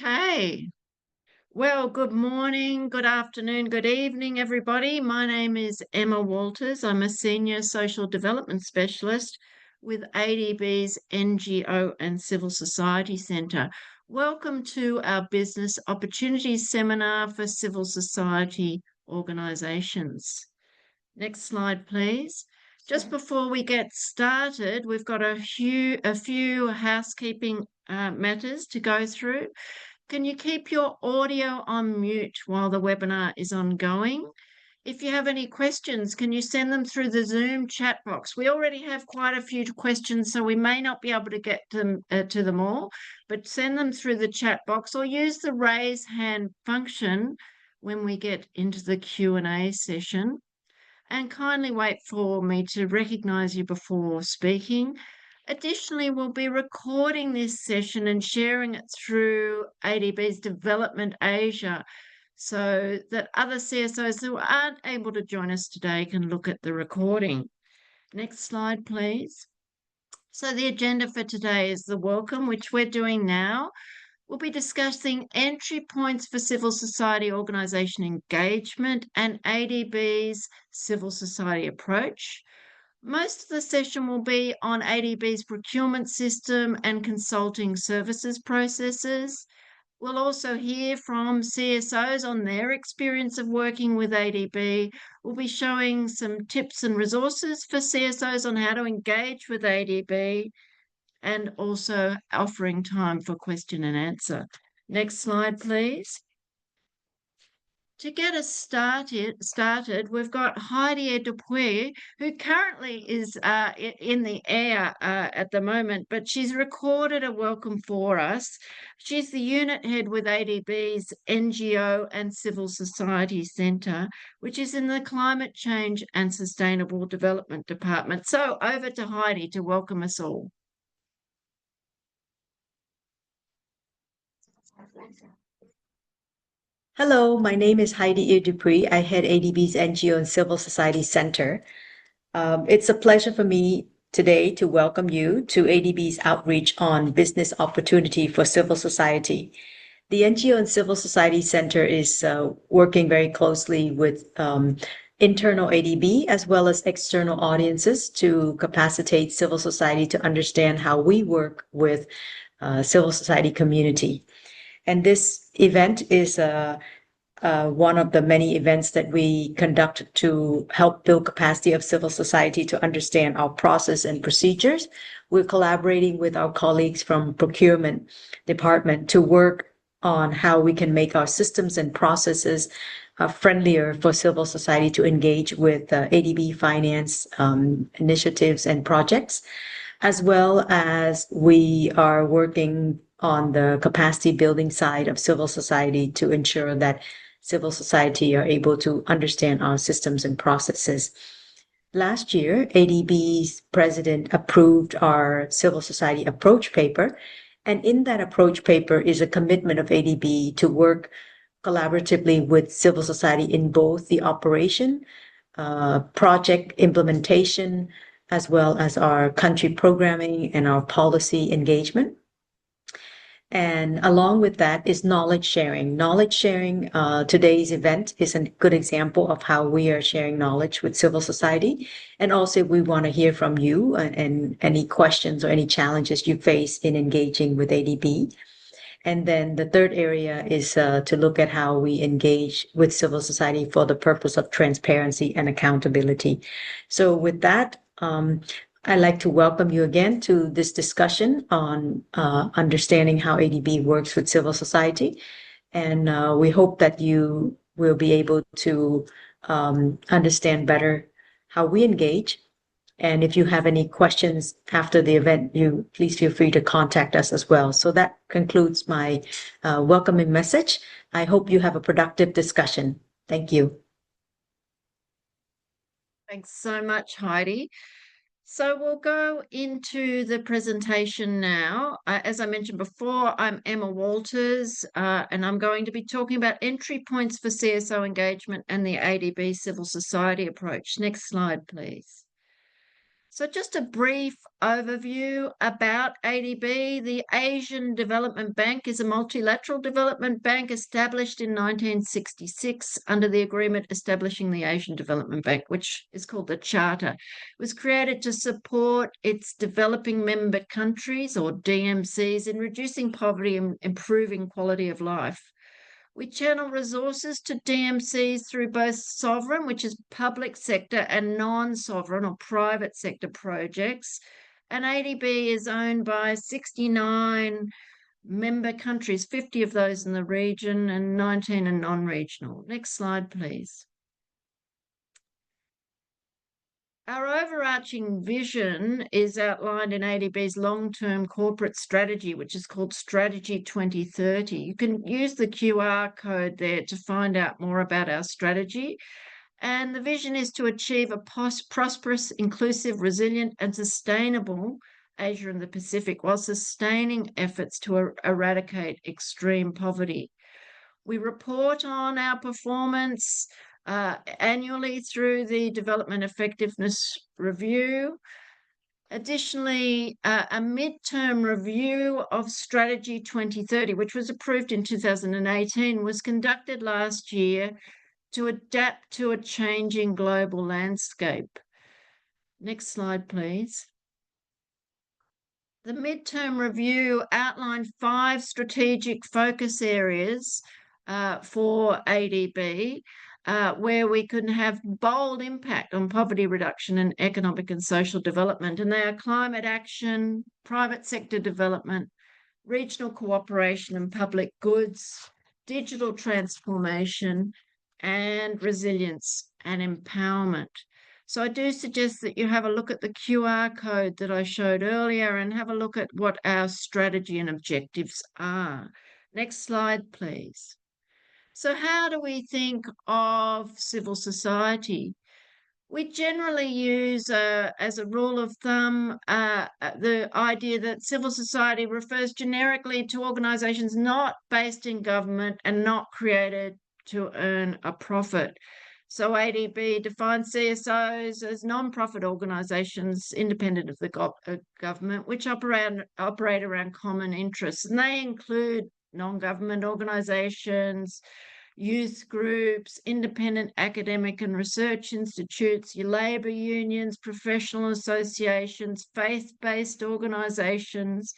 Okay. Well, good morning, good afternoon, good evening, everybody. My name is Emma Walters. I'm a Senior Social Development Specialist with ADB's NGO and Civil Society Centre. Welcome to our Business Opportunities Seminar for Civil Society Organisations. Next slide, please. Just before we get started, we've got a few housekeeping matters to go through. Can you keep your audio on mute while the webinar is ongoing? If you have any questions, can you send them through the Zoom chat box? We already have quite a few questions, so we may not be able to get to them all, but send them through the chat box or use the raise hand function when we get into the Q&A session. And kindly wait for me to recognise you before speaking. Additionally, we'll be recording this session and sharing it through ADB's Development Asia so that other CSOs who aren't able to join us today can look at the recording. Next slide, please. So the agenda for today is the welcome, which we're doing now. We'll be discussing entry points for civil society organisation engagement and ADB's civil society approach. Most of the session will be on ADB's procurement system and consulting services processes. We'll also hear from CSOs on their experience of working with ADB. We'll be showing some tips and resources for CSOs on how to engage with ADB and also offering time for question and answer. Next slide, please. To get us started, we've got Haidy Ear-Dupuy, who currently is in the air at the moment, but she's recorded a welcome for us. She's the unit head with ADB's NGO and Civil Society Centre, which is in the Climate Change and Sustainable Development Department. So over to Haidy to welcome us all. Hello, my name is Haidy Ear-Dupuy. I head ADB's NGO and Civil Society Center. It's a pleasure for me today to welcome you to ADB's outreach on business opportunity for civil society. The NGO and Civil Society Center is working very closely with internal ADB as well as external audiences to capacitate civil society to understand how we work with civil society community. And this event is one of the many events that we conduct to help build capacity of civil society to understand our process and procedures. We're collaborating with our colleagues from procurement department to work on how we can make our systems and processes friendlier for civil society to engage with ADB finance initiatives and projects, as well as we are working on the capacity building side of civil society to ensure that civil society are able to understand our systems and processes. Last year, ADB's president approved our civil society approach paper, and in that approach paper is a commitment of ADB to work collaboratively with civil society in both the operation, project implementation, as well as our country programming and our policy engagement. And along with that is knowledge sharing. Knowledge sharing, today's event is a good example of how we are sharing knowledge with civil society. And also we want to hear from you and any questions or any challenges you face in engaging with ADB. And then the third area is to look at how we engage with civil society for the purpose of transparency and accountability. So with that, I'd like to welcome you again to this discussion on understanding how ADB works with civil society. And we hope that you will be able to understand better how we engage. And if you have any questions after the event, you please feel free to contact us as well. So that concludes my welcoming message. I hope you have a productive discussion. Thank you. Thanks so much, Haidy. So we'll go into the presentation now. As I mentioned before, I'm Emma Walters, and I'm going to be talking about entry points for CSO engagement and the ADB Civil Society Approach. Next slide, please. So just a brief overview about ADB. The Asian Development Bank is a multilateral development bank established in 1966 under the agreement establishing the Asian Development Bank, which is called the Charter. It was created to support its developing member countries, or DMCs, in reducing poverty and improving quality of life. We channel resources to DMCs through both sovereign, which is public sector, and non-sovereign or private sector projects. And ADB is owned by 69 member countries, 50 of those in the region and 19 in non-regional. Next slide, please. Our overarching vision is outlined in ADB's long-term corporate strategy, which is called Strategy 2030. You can use the QR code there to find out more about our strategy. And the vision is to achieve a prosperous, inclusive, resilient, and sustainable Asia and the Pacific while sustaining efforts to eradicate extreme poverty. We report on our performance annually through the Development Effectiveness Review. Additionally, a midterm review of Strategy 2030, which was approved in 2018, was conducted last year to adapt to a changing global landscape. Next slide, please. The midterm review outlined 5 strategic focus areas for ADB, where we can have bold impact on poverty reduction and economic and social development. And they are climate action, private sector development, regional cooperation and public goods, digital transformation, and resilience and empowerment. So I do suggest that you have a look at the QR code that I showed earlier and have a look at what our strategy and objectives are. Next slide, please. So how do we think of civil society? We generally use, as a rule of thumb, the idea that civil society refers generically to organisations not based in government and not created to earn a profit. So ADB defines CSOs as non-profit organisations independent of the government, which operate around common interests, and they include non-government organisations, youth groups, independent academic and research institutes, your labour unions, professional associations, faith-based organisations,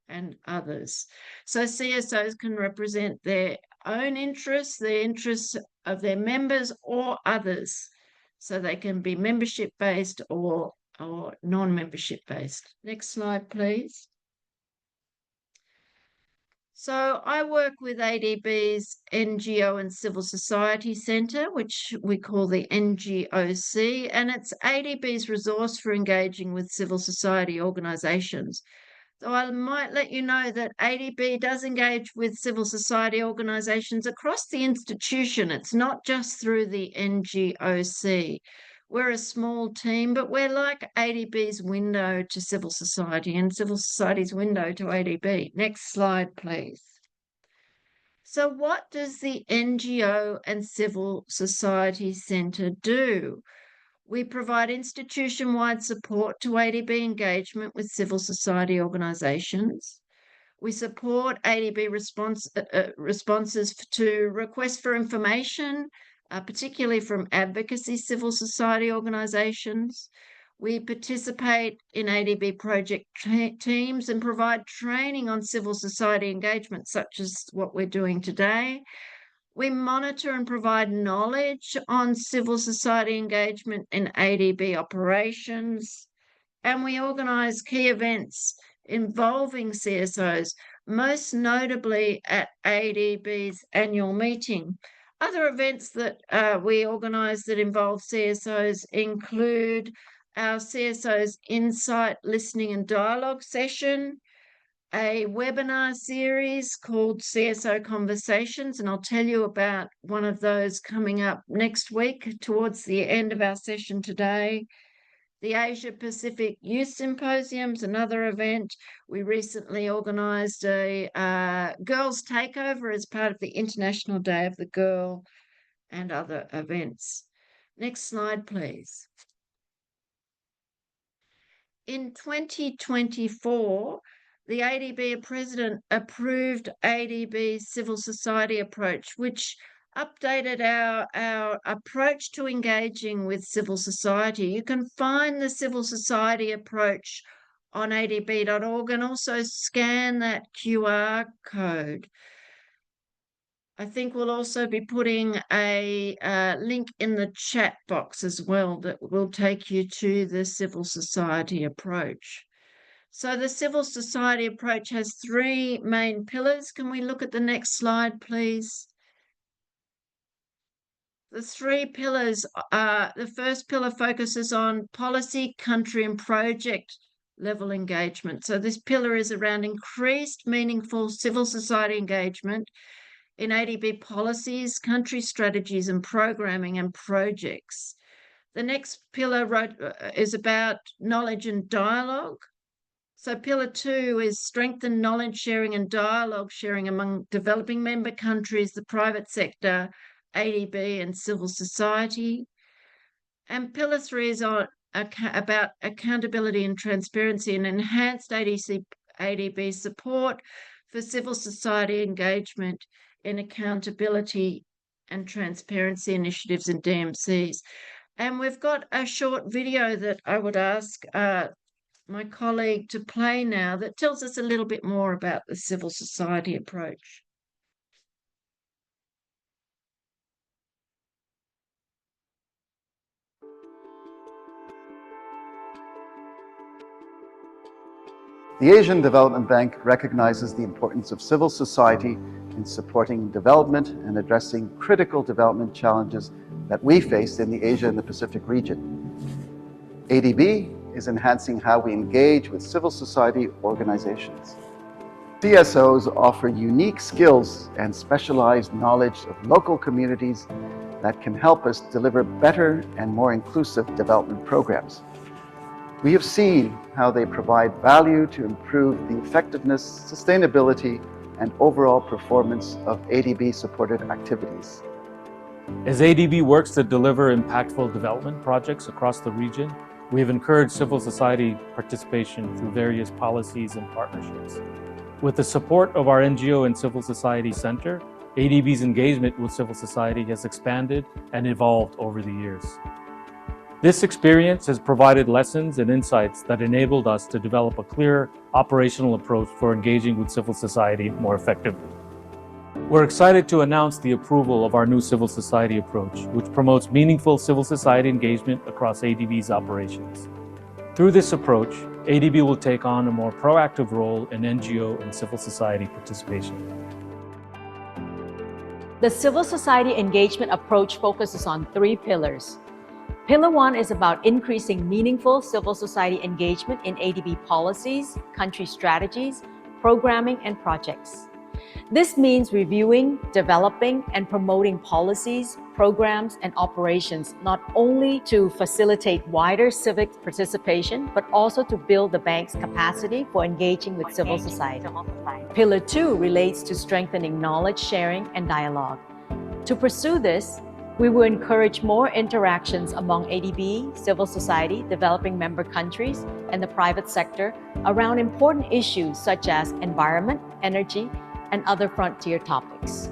and others. So CSOs can represent their own interests, the interests of their members or others. So they can be membership-based or non-membership-based. Next slide, please. So I work with ADB's NGO and Civil Society Centre, which we call the NGOC, and it's ADB's resource for engaging with civil society organisations. So I might let you know that ADB does engage with civil society organisations across the institution. It's not just through the NGOC. We're a small team, but we're like ADB's window to civil society and civil society's window to ADB. Next slide, please. So what does the NGO and Civil Society Centre do? We provide institution-wide support to ADB engagement with civil society organisations. We support ADB responses to requests for information, particularly from advocacy civil society organisations. We participate in ADB project teams and provide training on civil society engagement, such as what we're doing today. We monitor and provide knowledge on civil society engagement in ADB operations, and we organise key events involving CSOs, most notably at ADB's annual meeting. Other events that we organise that involve CSOs include our CSOs Insight Listening and Dialogue session, a webinar series called CSO Conversations, and I'll tell you about one of those coming up next week towards the end of our session today. The Asia Pacific Youth Symposium's another event. We recently organised a Girls Takeover as part of the International Day of the Girl and other events. Next slide, please. in 2024, the ADB president approved ADB Civil Society Approach, which updated our approach to engaging with civil society. You can find the civil society approach on adb.org and also scan that QR code. I think we'll also be putting a link in the chat box as well that will take you to the civil society approach. So the civil society approach has three main pillars. Can we look at the next slide, please? The three pillars are, the first pillar focuses on policy, country, and project level engagement. So this pillar is around increased meaningful civil society engagement in ADB policies, country strategies, and programming and projects. The next pillar is about knowledge and dialogue. So pillar 2 is strengthen knowledge sharing and dialogue sharing among developing member countries, the private sector, ADB, and civil society. And pillar 3 is about accountability and transparency and enhanced ADB support for civil society engagement in accountability and transparency initiatives and DMCs. And we've got a short video that I would ask my colleague to play now that tells us a little bit more about the civil society approach. The Asian Development Bank recognizes the importance of civil society in supporting development and addressing critical development challenges that we face in the Asia and the Pacific region. ADB is enhancing how we engage with civil society organizations. CSOs offer unique skills and specialized knowledge of local communities that can help us deliver better and more inclusive development programs. We have seen how they provide value to improve the effectiveness, sustainability, and overall performance of ADB-supported activities. As ADB works to deliver impactful development projects across the region, we have encouraged civil society participation through various policies and partnerships. With the support of our NGO and Civil Society Center, ADB's engagement with civil society has expanded and evolved over the years. This experience has provided lessons and insights that enabled us to develop a clear operational approach for engaging with civil society more effectively. We're excited to announce the approval of our new civil society approach, which promotes meaningful civil society engagement across ADB's operations. Through this approach, ADB will take on a more proactive role in NGO and civil society participation. The civil society engagement approach focuses on three pillars. Pillar 1 is about increasing meaningful civil society engagement in ADB policies, country strategies, programming, and projects. This means reviewing, developing, and promoting policies, programs, and operations not only to facilitate wider civic participation, but also to build the bank's capacity for engaging with civil society. Pillar 2 relates to strengthening knowledge sharing and dialogue. To pursue this, we will encourage more interactions among ADB, civil society, developing member countries, and the private sector around important issues such as environment, energy, and other frontier topics.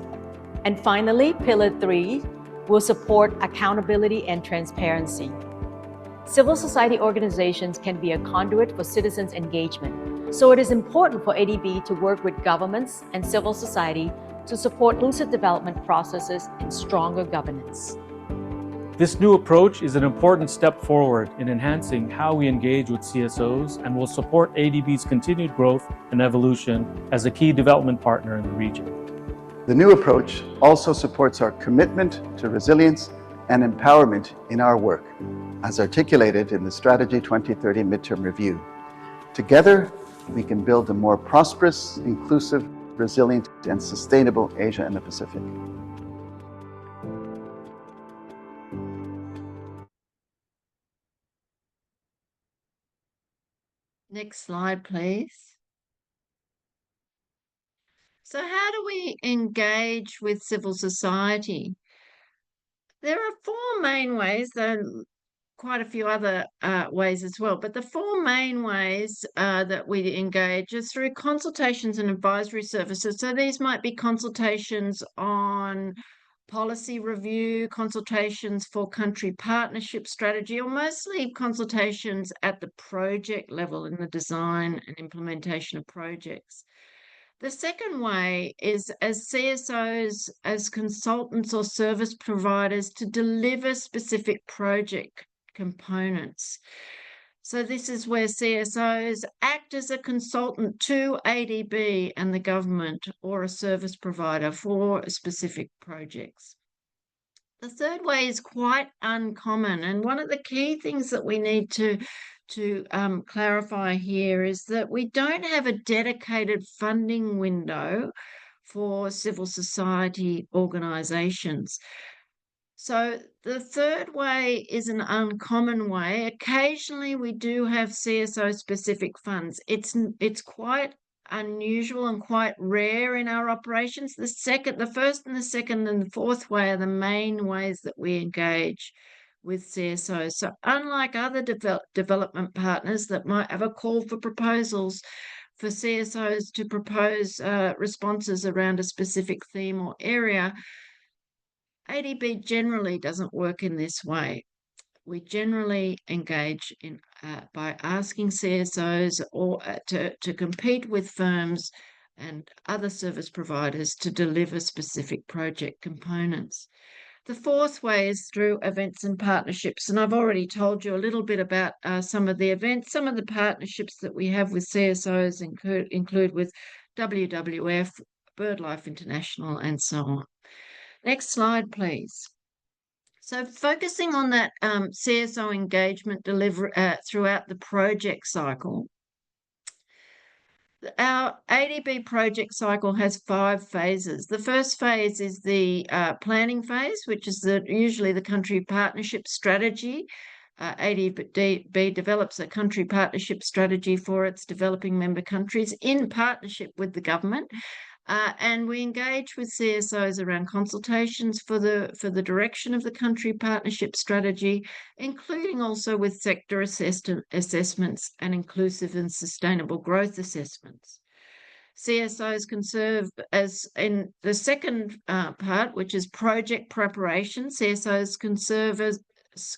And finally, Pillar 3 will support accountability and transparency. Civil society organizations can be a conduit for citizens' engagement, so it is important for ADB to work with governments and civil society to support lucid development processes and stronger governance. This new approach is an important step forward in enhancing how we engage with CSOs and will support ADB's continued growth and evolution as a key development partner in the region. The new approach also supports our commitment to resilience and empowerment in our work, as articulated in the Strategy 2030 Midterm Review. Together, we can build a more prosperous, inclusive, resilient, and sustainable Asia and the Pacific. Next slide, please. So how do we engage with civil society? There are four main ways, though quite a few other ways as well. But the four main ways that we engage are through consultations and advisory services. So these might be consultations on policy review, consultations for country partnership strategy, or mostly consultations at the project level in the design and implementation of projects. The second way is as CSOs, as consultants or service providers to deliver specific project components. So this is where CSOs act as a consultant to ADB and the government or a service provider for specific projects. The third way is quite uncommon, and one of the key things that we need to clarify here is that we don't have a dedicated funding window for civil society organisations. So the third way is an uncommon way. Occasionally we do have CSO specific funds. It's quite unusual and quite rare in our operations. The first and the second and the fourth way are the main ways that we engage with CSOs. So unlike other development partners that might have a call for proposals for CSOs to propose responses around a specific theme or area, ADB generally doesn't work in this way. We generally engage in by asking CSOs or to compete with firms and other service providers to deliver specific project components. The fourth way is through events and partnerships, and I've already told you a little bit about some of the events. Some of the partnerships that we have with CSOs include with WWF, BirdLife International, and so on. Next slide, please. So focusing on that CSO engagement delivery throughout the project cycle, our ADB project cycle has 5 phases. The first phase is the planning phase, which is usually the country partnership strategy. ADB develops a country partnership strategy for its developing member countries in partnership with the government. And we engage with CSOs around consultations for the direction of the country partnership strategy, including also with sector assessments and inclusive and sustainable growth assessments. CSOs can serve as in the second part, which is project preparation. CSOs can serve as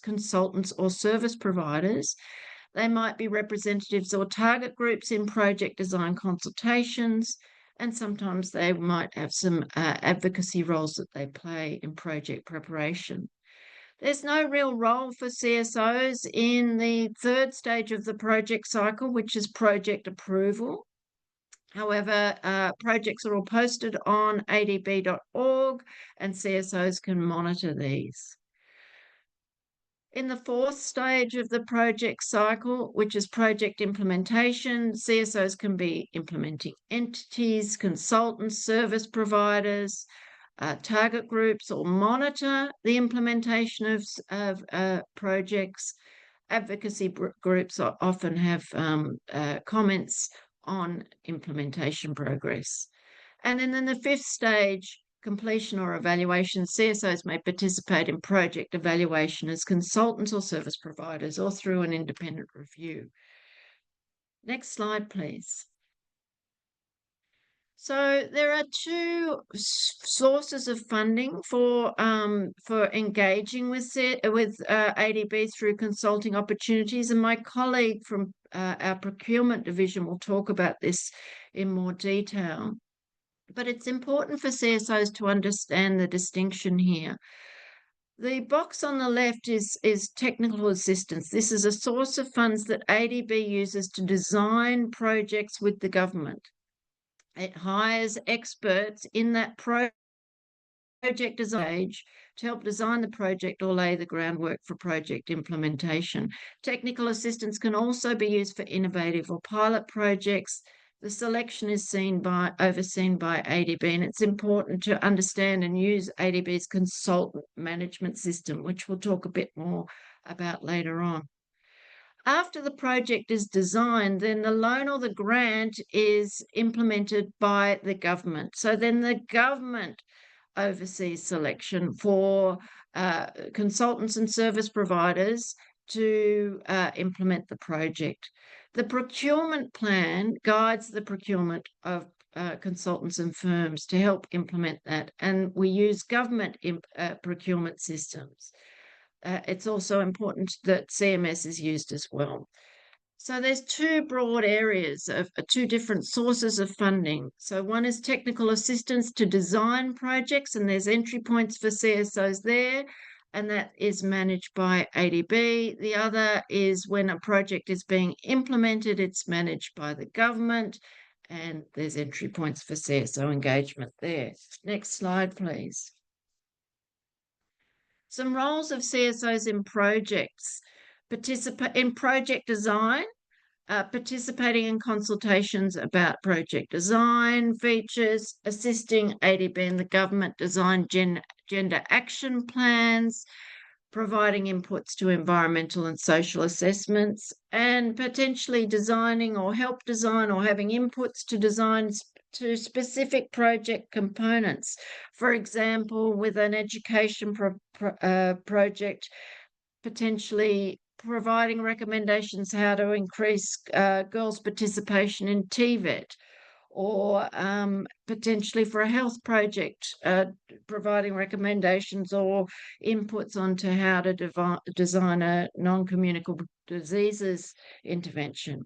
consultants or service providers. They might be representatives or target groups in project design consultations, and sometimes they might have some advocacy roles that they play in project preparation. There's no real role for CSOs in the third stage of the project cycle, which is project approval. However, projects are all posted on adb.org, and CSOs can monitor these. In the fourth stage of the project cycle, which is project implementation, CSOs can be implementing entities, consultants, service providers, target groups, or monitor the implementation of projects. Advocacy groups often have comments on implementation progress. And then in the fifth stage, completion or evaluation, CSOs may participate in project evaluation as consultants or service providers or through an independent review. Next slide, please. So there are 2 sources of funding for engaging with ADB through consulting opportunities, and my colleague from our procurement division will talk about this in more detail. But it's important for CSOs to understand the distinction here. The box on the left is technical assistance. This is a source of funds that ADB uses to design projects with the government. It hires experts in that project design to help design the project or lay the groundwork for project implementation. Technical assistance can also be used for innovative or pilot projects. The selection is overseen by ADB, and it's important to understand and use ADB's consultant management system, which we'll talk a bit more about later on. After the project is designed, then the loan or the grant is implemented by the government. So then the government oversees selection for consultants and service providers to implement the project. The procurement plan guides the procurement of consultants and firms to help implement that, and we use government procurement systems. It's also important that CMS is used as well. So there's two broad areas of two different sources of funding. So one is technical assistance to design projects, and there's entry points for CSOs there, and that is managed by ADB. The other is when a project is being implemented, it's managed by the government, and there's entry points for CSO engagement there. Next slide, please. Some roles of CSOs in projects. Participate in project design, participating in consultations about project design features, assisting ADB and the government design gender action plans, providing inputs to environmental and social assessments, and potentially designing or help design or having inputs to designs to specific project components. For example, with an education project, potentially providing recommendations how to increase girls' participation in TVET, or potentially for a health project, providing recommendations or inputs onto how to design a non-communicable diseases intervention.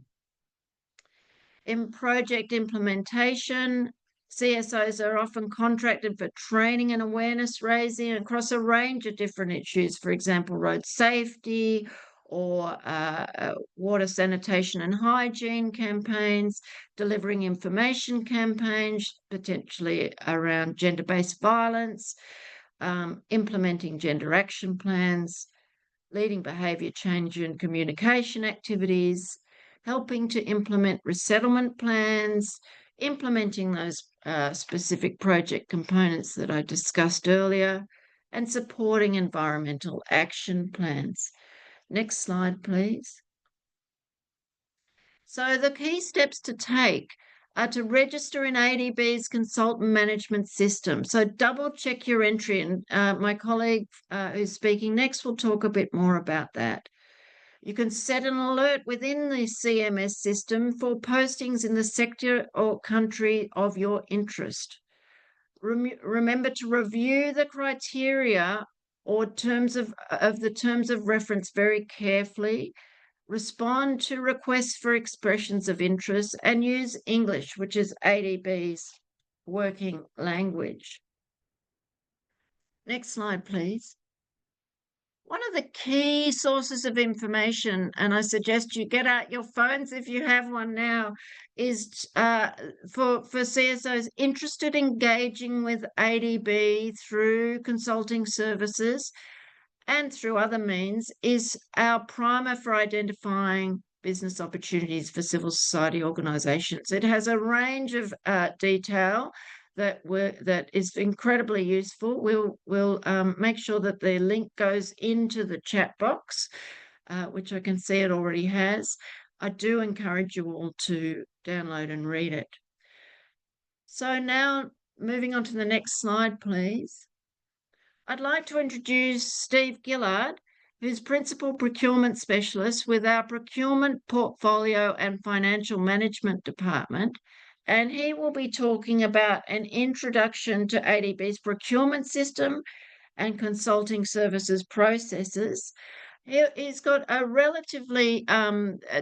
In project implementation, CSOs are often contracted for training and awareness raising across a range of different issues, for example, road safety or water sanitation and hygiene campaigns, delivering information campaigns, potentially around gender-based violence, implementing gender action plans, leading behaviour change and communication activities, helping to implement resettlement plans, implementing those specific project components that I discussed earlier, and supporting environmental action plans. Next slide, please. So the key steps to take are to register in ADB's consultant management system. So double check your entry, and my colleague who's speaking next will talk a bit more about that. You can set an alert within the CMS system for postings in the sector or country of your interest. Remember to review the criteria or terms of reference very carefully. Respond to requests for expressions of interest and use English, which is ADB's working language. Next slide, please. One of the key sources of information, and I suggest you get out your phones if you have one now, is for CSOs interested in engaging with ADB through consulting services and through other means, is our primer for identifying business opportunities for civil society organisations. It has a range of detail that is incredibly useful. We'll make sure that the link goes into the chat box, which I can see it already has. I do encourage you all to download and read it. So now, moving on to the next slide, please. I'd like to introduce Steve Gillard, who's Principal Procurement Specialist with our Procurement Portfolio and Financial Management Department, and he will be talking about an introduction to ADB's procurement system and consulting services processes. He's got a relatively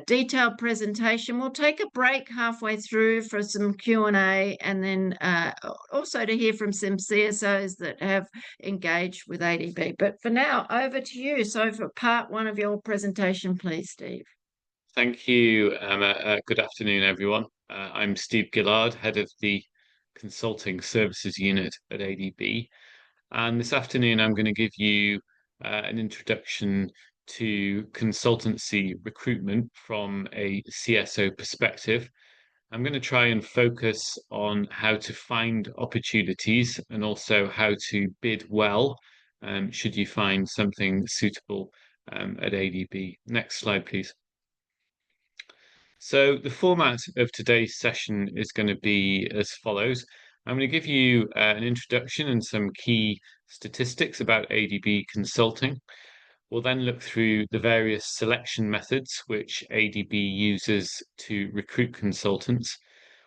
detailed presentation. We'll take a break halfway through for some Q&A, and then also to hear from some CSOs that have engaged with ADB. But for now, over to you. So for part one of your presentation, please, Steve. Thank you, Emma. Good afternoon, everyone. I'm Steve Gillard, head of the Consulting Services Unit at ADB. And this afternoon, I'm going to give you an introduction to consultancy recruitment from a CSO perspective. I'm going to try and focus on how to find opportunities and also how to bid well should you find something suitable at ADB. Next slide, please. So the format of today's session is going to be as follows. I'm going to give you an introduction and some key statistics about ADB consulting. We'll then look through the various selection methods which ADB uses to recruit consultants.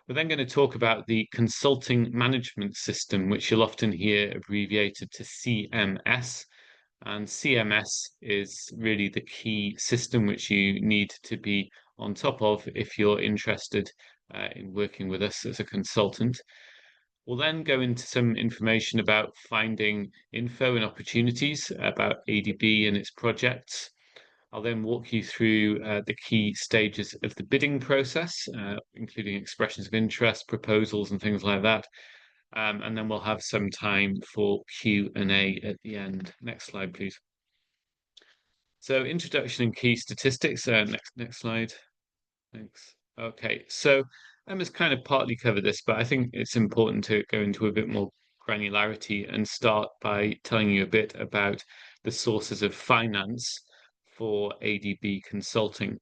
We're then going to talk about the consulting management system, which you'll often hear abbreviated to CMS. And CMS is really the key system which you need to be on top of if you're interested in working with us as a consultant. We'll then go into some information about finding info and opportunities about ADB and its projects. I'll then walk you through the key stages of the bidding process, including expressions of interest, proposals, and things like that. And then we'll have some time for Q&A at the end. Next slide, please. So introduction and key statistics. Next slide. Thanks. Okay, so Emma's kind of partly covered this, but I think it's important to go into a bit more granularity and start by telling you a bit about the sources of finance for ADB consulting.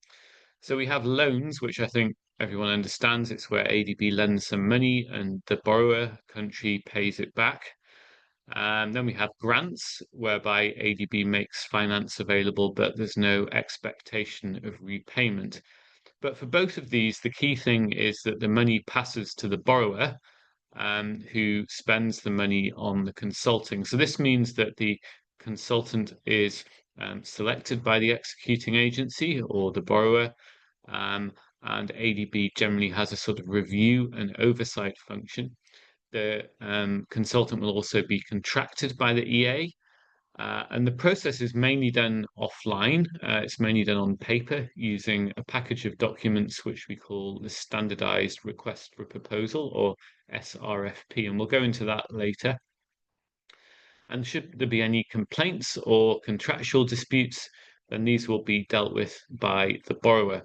So we have loans, which I think everyone understands. It's where ADB lends some money and the borrower country pays it back. Then we have grants, whereby ADB makes finance available, but there's no expectation of repayment. But for both of these, the key thing is that the money passes to the borrower, who spends the money on the consulting. So this means that the consultant is selected by the executing agency or the borrower, and ADB generally has a sort of review and oversight function. The consultant will also be contracted by the EA, and the process is mainly done offline. It's mainly done on paper using a package of documents which we call the Standardized Request for Proposal, or SRFP, and we'll go into that later. And should there be any complaints or contractual disputes, then these will be dealt with by the borrower.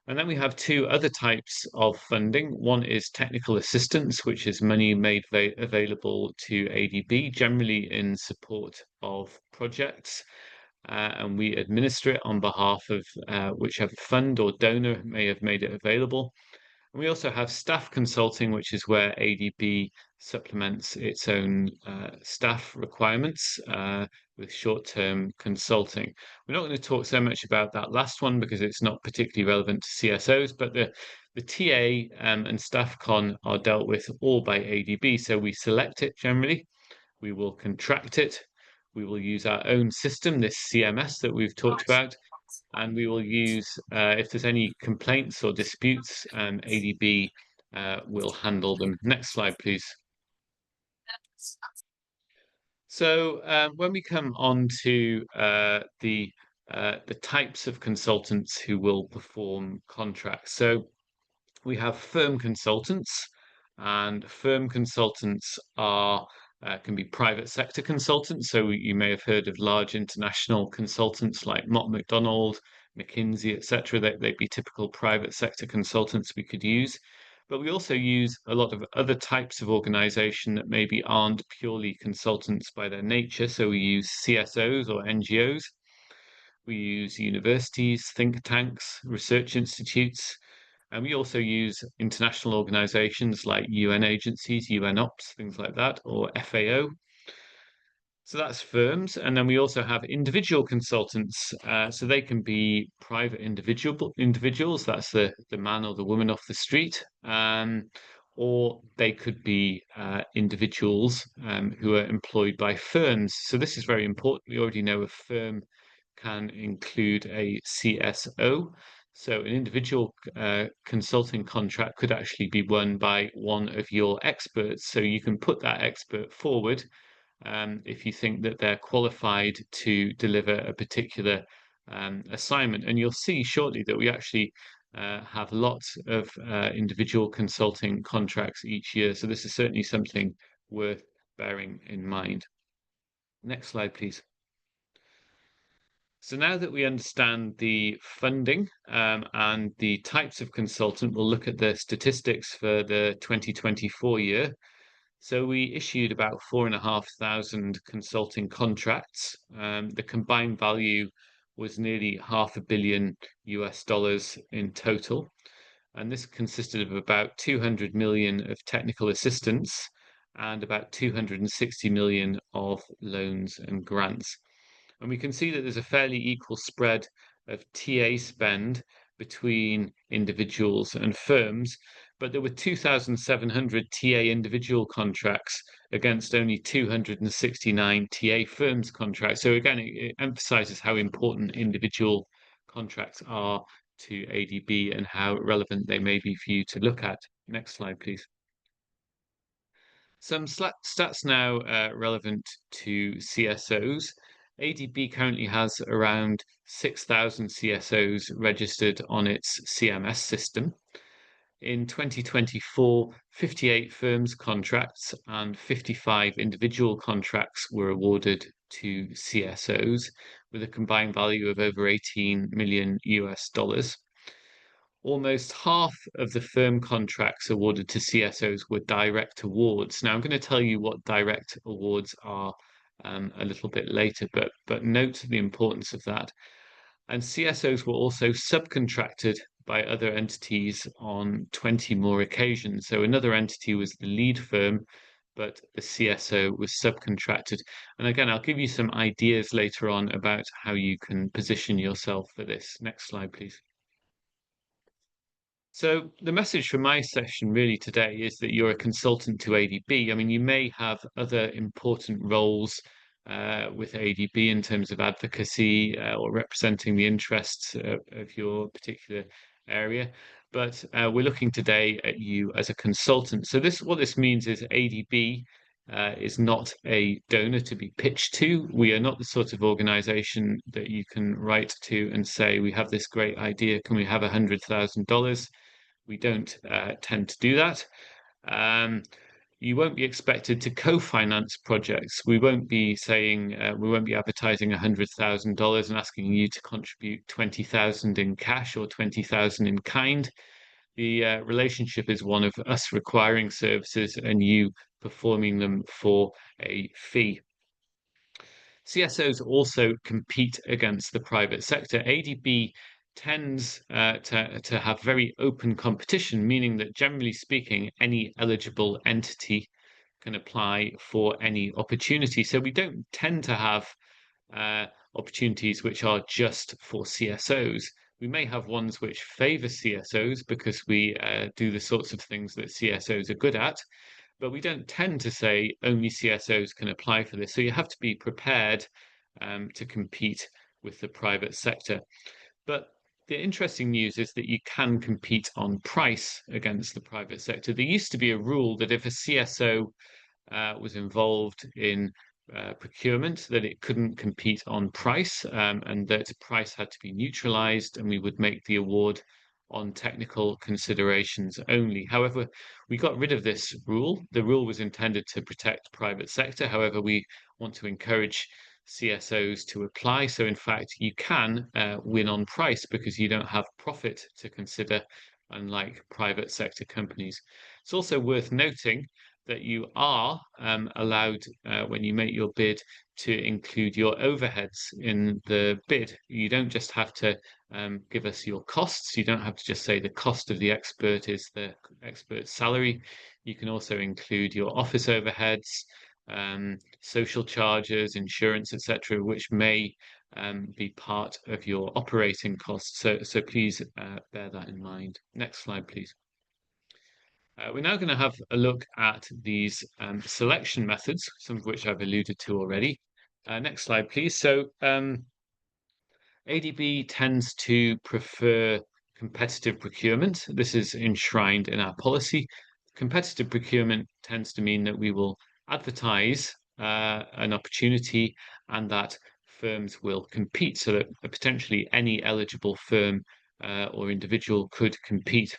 And then we have two other types of funding. One is technical assistance, which is money made available to ADB, generally in support of projects. And we administer it on behalf of whichever fund or donor may have made it available. And we also have staff consulting, which is where ADB supplements its own staff requirements with short-term consulting. We're not going to talk so much about that last one because it's not particularly relevant to CSOs, but the TA and staff con are dealt with all by ADB. So we select it generally, we will contract it, we will use our own system, this CMS that we've talked about, and we will use, if there's any complaints or disputes, ADB will handle them. Next slide, please. So when we come on to the types of consultants who will perform contracts. So we have firm consultants, and firm consultants are can be private sector consultants. So you may have heard of large international consultants like Mott MacDonald, McKinsey, etc. They'd be typical private sector consultants we could use. But we also use a lot of other types of organization that maybe aren't purely consultants by their nature. So we use CSOs or NGOs. We use universities, think tanks, research institutes, and we also use international organizations like UN agencies, UN Ops, things like that, or FAO. So that's firms. And then we also have individual consultants. So they can be private individuals, that's the man or the woman off the street. Or they could be individuals who are employed by firms. So this is very important. We already know a firm can include a CSO. So an individual consulting contract could actually be won by one of your experts. So you can put that expert forward if you think that they're qualified to deliver a particular assignment. And you'll see shortly that we actually have lots of individual consulting contracts each year. So this is certainly something worth bearing in mind. Next slide, please. So now that we understand the funding and the types of consultant, we'll look at the statistics for the 2024 year. So we issued about 4,500 consulting contracts. The combined value was nearly $500 million in total. And this consisted of about 200 million of technical assistance and about 260 million of loans and grants. And we can see that there's a fairly equal spread of TA spend between individuals and firms, but there were 2,700 TA individual contracts against only 269 TA firms contracts. So again, it emphasizes how important individual contracts are to ADB and how relevant they may be for you to look at. Next slide, please. Some stats now relevant to CSOs. ADB currently has around 6,000 CSOs registered on its CMS system. In 2024, 58 firms contracts and 55 individual contracts were awarded to CSOs with a combined value of over 18 million US dollars. Almost half of the firm contracts awarded to CSOs were direct awards. Now, I'm going to tell you what direct awards are a little bit later, but note the importance of that. And CSOs were also subcontracted by other entities on 20 more occasions. So another entity was the lead firm, but the CSO was subcontracted. And again, I'll give you some ideas later on about how you can position yourself for this. Next slide, please. So the message for my session really today is that you're a consultant to ADB. I mean, you may have other important roles with ADB in terms of advocacy or representing the interests of your particular area, but we're looking today at you as a consultant. So what this means is ADB is not a donor to be pitched to. We are not the sort of organization that you can write to and say, we have this great idea, can we have $100,000? We don't tend to do that. You won't be expected to co-finance projects. We won't be saying, we won't be advertising $100,000 and asking you to contribute 20,000 in cash or 20,000 in kind. The relationship is one of us requiring services and you performing them for a fee. CSOs also compete against the private sector. ADB tends to have very open competition, meaning that generally speaking, any eligible entity can apply for any opportunity. So we don't tend to have opportunities which are just for CSOs. We may have ones which favor CSOs because we do the sorts of things that CSOs are good at, but we don't tend to say only CSOs can apply for this. So you have to be prepared to compete with the private sector. But the interesting news is that you can compete on price against the private sector. There used to be a rule that if a CSO was involved in procurement, that it couldn't compete on price and that price had to be neutralized and we would make the award on technical considerations only. However, we got rid of this rule. The rule was intended to protect private sector. However, we want to encourage CSOs to apply. So in fact, you can win on price because you don't have profit to consider, unlike private sector companies. It's also worth noting that you are allowed, when you make your bid, to include your overheads in the bid. You don't just have to give us your costs. You don't have to just say the cost of the expert is the expert's salary. You can also include your office overheads, social charges, insurance, etc., which may be part of your operating costs. So please bear that in mind. Next slide, please. We're now going to have a look at these selection methods, some of which I've alluded to already. Next slide, please. So ADB tends to prefer competitive procurement. This is enshrined in our policy. Competitive procurement tends to mean that we will advertise an opportunity and that firms will compete, so that potentially any eligible firm or individual could compete.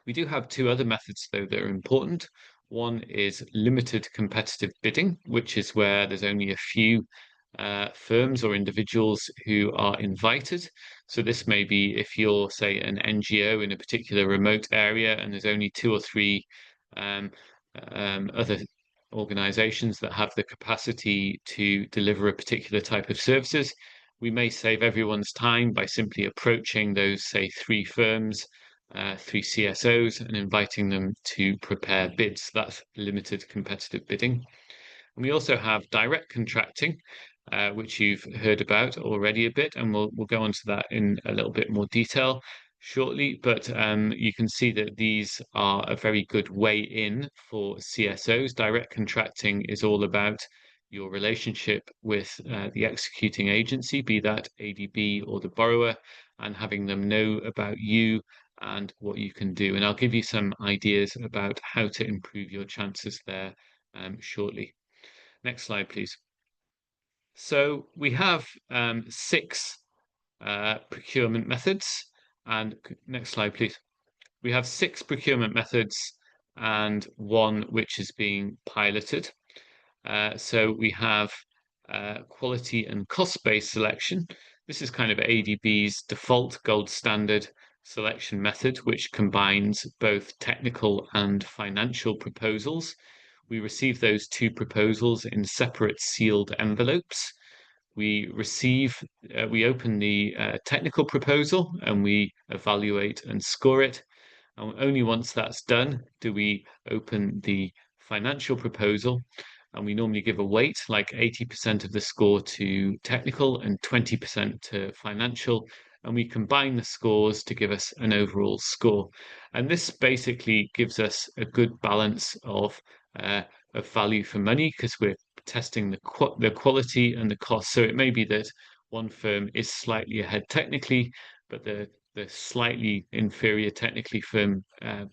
We do have two other methods, though, that are important. One is limited competitive bidding, which is where there's only a few firms or individuals who are invited. So this may be if you're, say, an NGO in a particular remote area and there's only 2 or 3 other organizations that have the capacity to deliver a particular type of services. We may save everyone's time by simply approaching those, say, 3 firms, 3 CSOs, and inviting them to prepare bids. That's limited competitive bidding. And we also have direct contracting. which you've heard about already a bit, and we'll go on to that in a little bit more detail shortly. But you can see that these are a very good way in for CSOs. Direct contracting is all about your relationship with the executing agency, be that ADB or the borrower, and having them know about you and what you can do. And I'll give you some ideas about how to improve your chances there shortly. Next slide, please. So we have 6 procurement methods. And next slide, please. We have 6 procurement methods and 1 which is being piloted. So we have quality and cost-based selection. This is kind of ADB's default gold standard selection method, which combines both technical and financial proposals. We receive those 2 proposals in separate sealed envelopes. We open the technical proposal and we evaluate and score it. And only once that's done do we open the financial proposal, and we normally give a weight, like 80% of the score to technical and 20% to financial, and we combine the scores to give us an overall score. And this basically gives us a good balance of value for money, because we're testing the quality and the cost. So it may be that one firm is slightly ahead technically, but the slightly inferior technically firm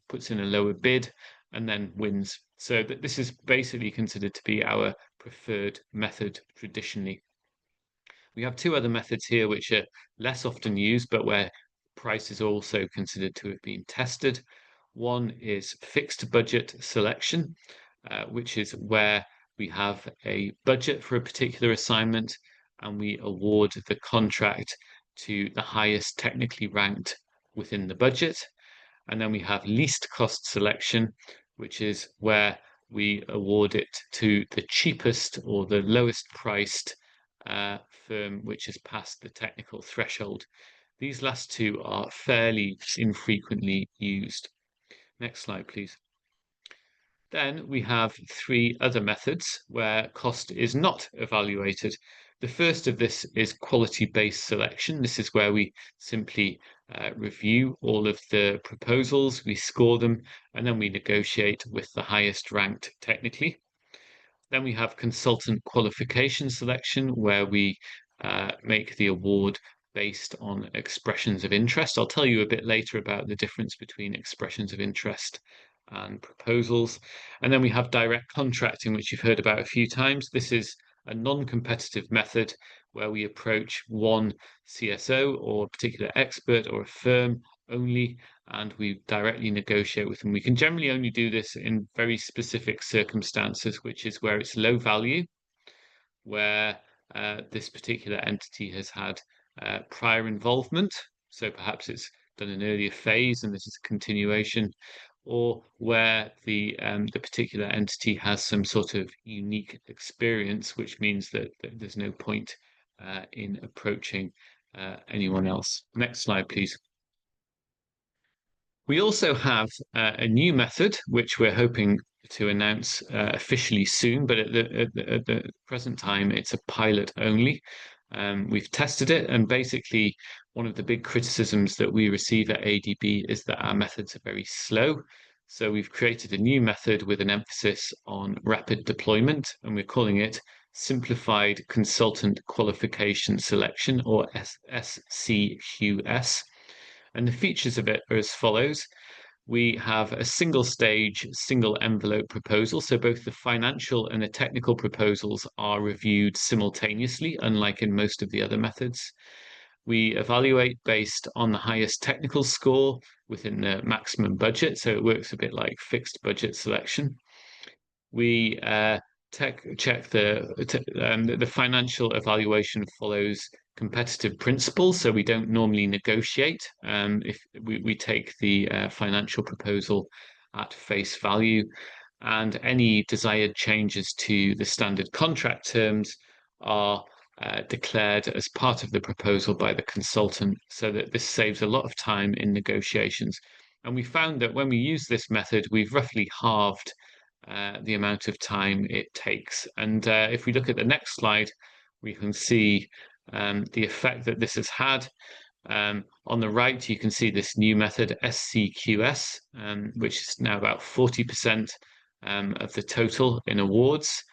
puts in a lower bid and then wins. So this is basically considered to be our preferred method traditionally. We have 2 other methods here which are less often used, but where price is also considered to have been tested. One is fixed budget selection, which is where we have a budget for a particular assignment and we award the contract to the highest technically ranked within the budget. And then we have least cost selection, which is where we award it to the cheapest or the lowest priced firm which has passed the technical threshold. These last 2 are fairly infrequently used. Next slide, please. Then we have 3 other methods where cost is not evaluated. The first of this is quality-based selection. This is where we simply review all of the proposals, we score them, and then we negotiate with the highest ranked technically. Then we have consultant qualification selection, where we make the award based on expressions of interest. I'll tell you a bit later about the difference between expressions of interest and proposals. And then we have direct contracting, which you've heard about a few times. This is a non-competitive method where we approach one CSO or a particular expert or a firm only, and we directly negotiate with them. We can generally only do this in very specific circumstances, which is where it's low value, where this particular entity has had prior involvement. So perhaps it's done an earlier phase and this is a continuation, or where the particular entity has some sort of unique experience, which means that there's no point in approaching anyone else. Next slide, please. We also have a new method, which we're hoping to announce officially soon, but at the present time, it's a pilot only. We've tested it, and basically one of the big criticisms that we receive at ADB is that our methods are very slow. So we've created a new method with an emphasis on rapid deployment, and we're calling it Simplified Consultant Qualification Selection, or SCQS. And the features of it are as follows. We have a single stage, single envelope proposal. So both the financial and the technical proposals are reviewed simultaneously, unlike in most of the other methods. We evaluate based on the highest technical score within the maximum budget. So it works a bit like fixed budget selection. We check the financial evaluation follows competitive principles, so we don't normally negotiate. If we take the financial proposal at face value, and any desired changes to the standard contract terms are declared as part of the proposal by the consultant, so that this saves a lot of time in negotiations. And we found that when we use this method, we've roughly halved the amount of time it takes. And if we look at the next slide, we can see the effect that this has had. On the right, you can see this new method, SCQS, which is now about 40% of the total in awards.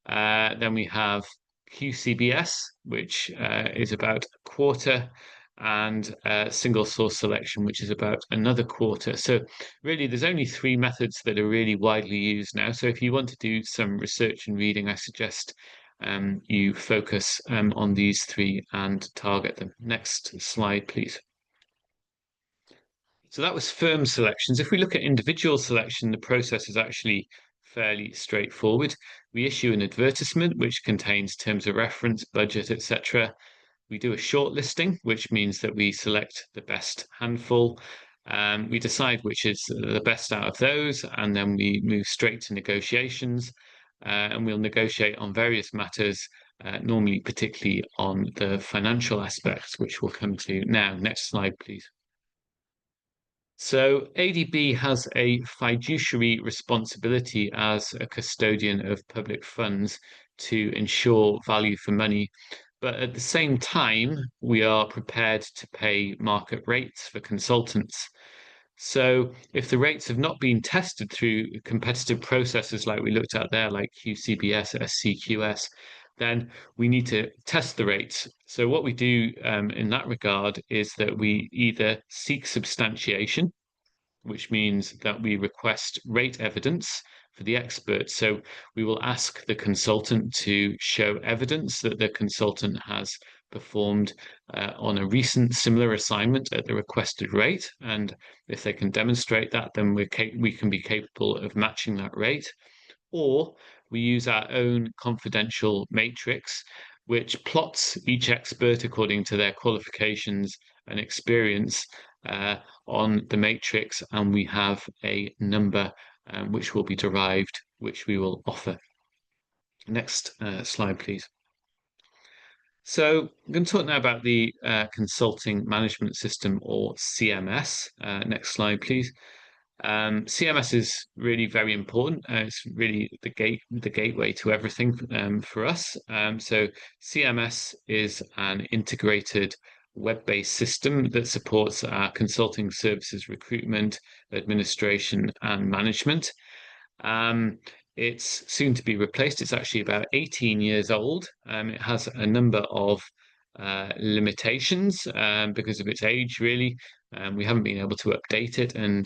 Then we have QCBS, which is about a quarter, and single source selection, which is about another quarter. So really, there's only 3 methods that are really widely used now. So if you want to do some research and reading, I suggest you focus on these 3 and target them. Next slide, please. So that was firm selections. If we look at individual selection, the process is actually fairly straightforward. We issue an advertisement which contains terms of reference, budget, etc. We do a shortlisting, which means that we select the best handful. We decide which is the best out of those, and then we move straight to negotiations. And we'll negotiate on various matters, normally particularly on the financial aspects, which we'll come to now. Next slide, please. So ADB has a fiduciary responsibility as a custodian of public funds to ensure value for money. But at the same time, we are prepared to pay market rates for consultants. So if the rates have not been tested through competitive processes like we looked at there, like QCBS, SCQS, then we need to test the rates. So what we do in that regard is that we either seek substantiation, which means that we request rate evidence for the expert. So we will ask the consultant to show evidence that the consultant has performed on a recent similar assignment at the requested rate. And if they can demonstrate that, then we can be capable of matching that rate. Or we use our own confidential matrix, which plots each expert according to their qualifications and experience on the matrix, and we have a number which will be derived, which we will offer. Next slide, please. So I'm going to talk now about the Consulting Management System, or CMS. Next slide, please. CMS is really very important. It's really the gateway to everything for us. So CMS is an integrated web-based system that supports our consulting services recruitment, administration, and management. It's soon to be replaced. It's actually about 18 years old. It has a number of limitations because of its age, really. We haven't been able to update it and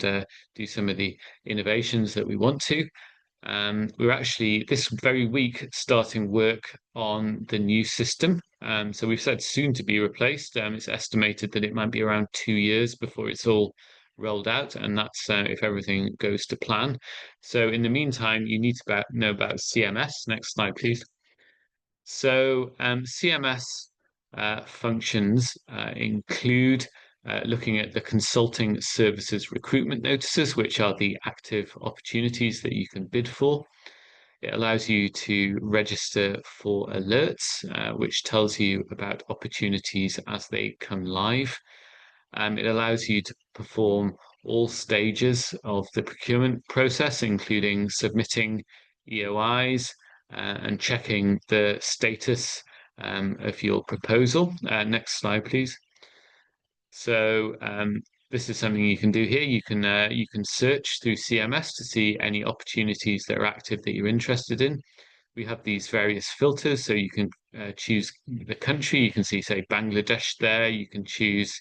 do some of the innovations that we want to. We're actually this very week starting work on the new system. So we've said soon to be replaced. It's estimated that it might be around 2 years before it's all rolled out, and that's if everything goes to plan. So in the meantime, you need to know about CMS. Next slide, please. So CMS functions include looking at the consulting services recruitment notices, which are the active opportunities that you can bid for. It allows you to register for alerts, which tells you about opportunities as they come live. It allows you to perform all stages of the procurement process, including submitting EOIs and checking the status of your proposal. Next slide, please. So this is something you can do here. You can search through CMS to see any opportunities that are active that you're interested in. We have these various filters, so you can choose the country. You can see, say, Bangladesh there. You can choose,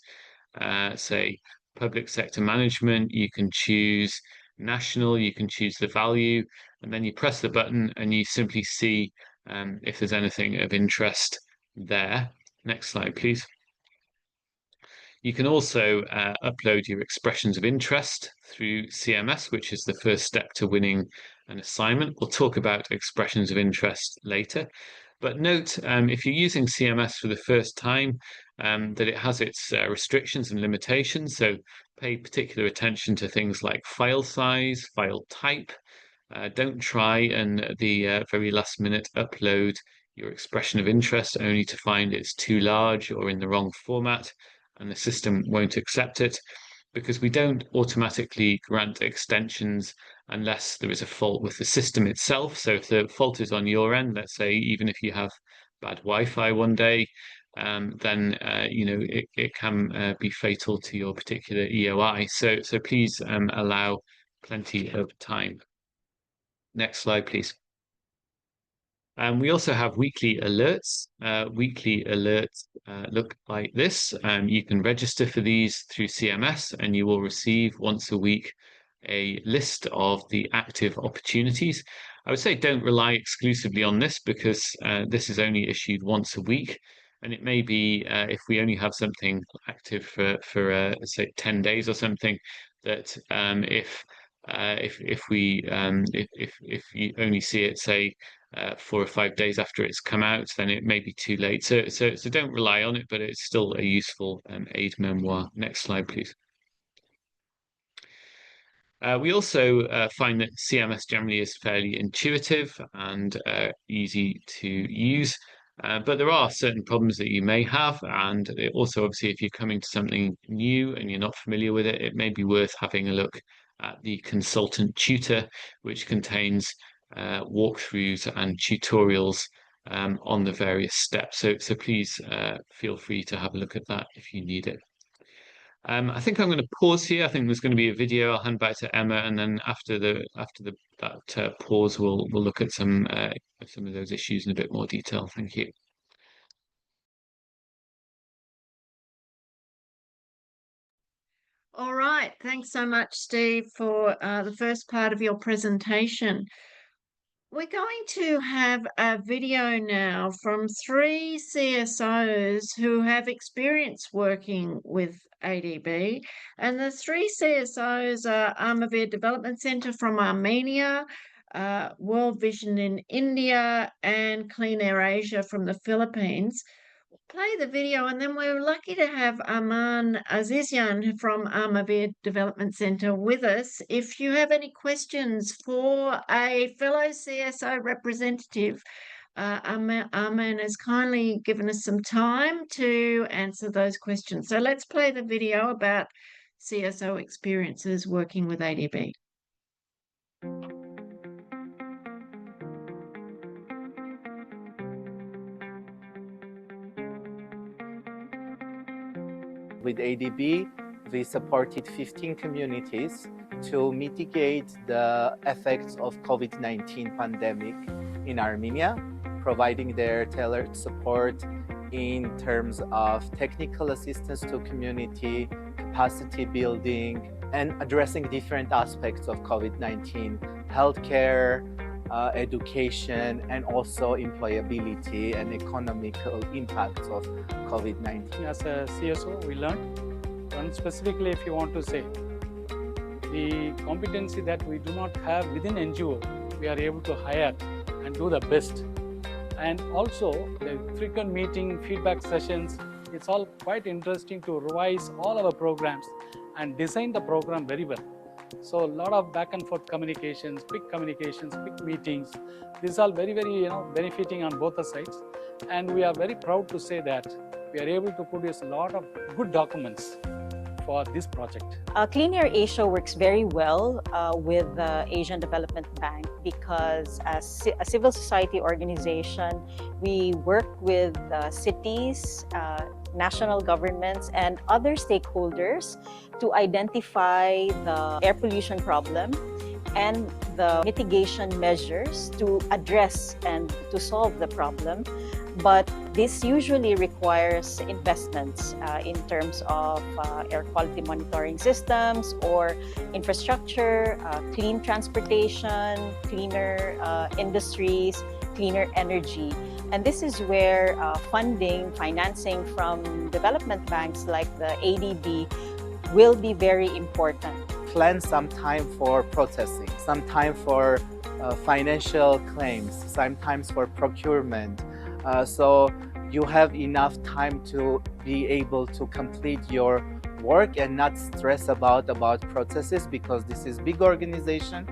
say, public sector management. You can choose national. You can choose the value, and then you press the button and you simply see if there's anything of interest there. Next slide, please. You can also upload your expressions of interest through CMS, which is the first step to winning an assignment. We'll talk about expressions of interest later. But note, if you're using CMS for the first time, that it has its restrictions and limitations. So pay particular attention to things like file size, file type. Don't try and at the very last minute upload your expression of interest only to find it's too large or in the wrong format, and the system won't accept it, because we don't automatically grant extensions unless there is a fault with the system itself. So if the fault is on your end, let's say, even if you have bad Wi-Fi one day, then it can be fatal to your particular EOI. So please allow plenty of time. Next slide, please. We also have weekly alerts. Weekly alerts look like this. You can register for these through CMS, and you will receive once a week a list of the active opportunities. I would say don't rely exclusively on this, because this is only issued once a week, and it may be if we only have something active for say 10 days or something, that if you only see it, say 4 or 5 days after it's come out, then it may be too late. So don't rely on it, but it's still a useful aid memoir. Next slide, please. We also find that CMS generally is fairly intuitive and easy to use, but there are certain problems that you may have, and also obviously if you're coming to something new and you're not familiar with it, it may be worth having a look at the consultant tutor, which contains walkthroughs and tutorials on the various steps. So please feel free to have a look at that if you need it. I think I'm going to pause here. I think there's going to be a video. I'll hand back to Emma, and then after that pause, we'll look at some of those issues in a bit more detail. Thank you. All right, thanks so much, Steve, for the first part of your presentation. We're going to have a video now from 3 CSOs who have experience working with ADB. And the 3 CSOs are ADB Development Center from Armenia, World Vision in India, and Clean Air Asia from the Philippines. Play the video, and then we're lucky to have Aman Azizyan from ADB Development Center with us. If you have any questions for a fellow CSO representative, Aman has kindly given us some time to answer those questions. So let's play the video about CSO experiences working with ADB. With ADB, we supported 15 communities to mitigate the effects of COVID-19 pandemic in Armenia, providing their tailored support in terms of technical assistance to community, capacity building, and addressing different aspects of COVID-19, healthcare, education, and also employability and economical impacts of COVID-19. As a CSO, we learned, and specifically if you want to say, the competency that we do not have within NGO, we are able to hire and do the best. And also the frequent meeting, feedback sessions, it's all quite interesting to revise all our programs and design the program very well. So a lot of back and forth communications, quick meetings. This is all very, very benefiting on both the sides. And we are very proud to say that we are able to produce a lot of good documents for this project. Clean Air Asia works very well with the Asian Development Bank because as a civil society organization, we work with cities, national governments, and other stakeholders to identify the air pollution problem and the mitigation measures to address and to solve the problem. But this usually requires investments in terms of air quality monitoring systems or infrastructure, clean transportation, cleaner industries, cleaner energy. And this is where financing from development banks like the ADB will be very important. Plan some time for processing, some time for financial claims, sometimes for procurement. So you have enough time to be able to complete your work and not stress about processes, because this is big organization.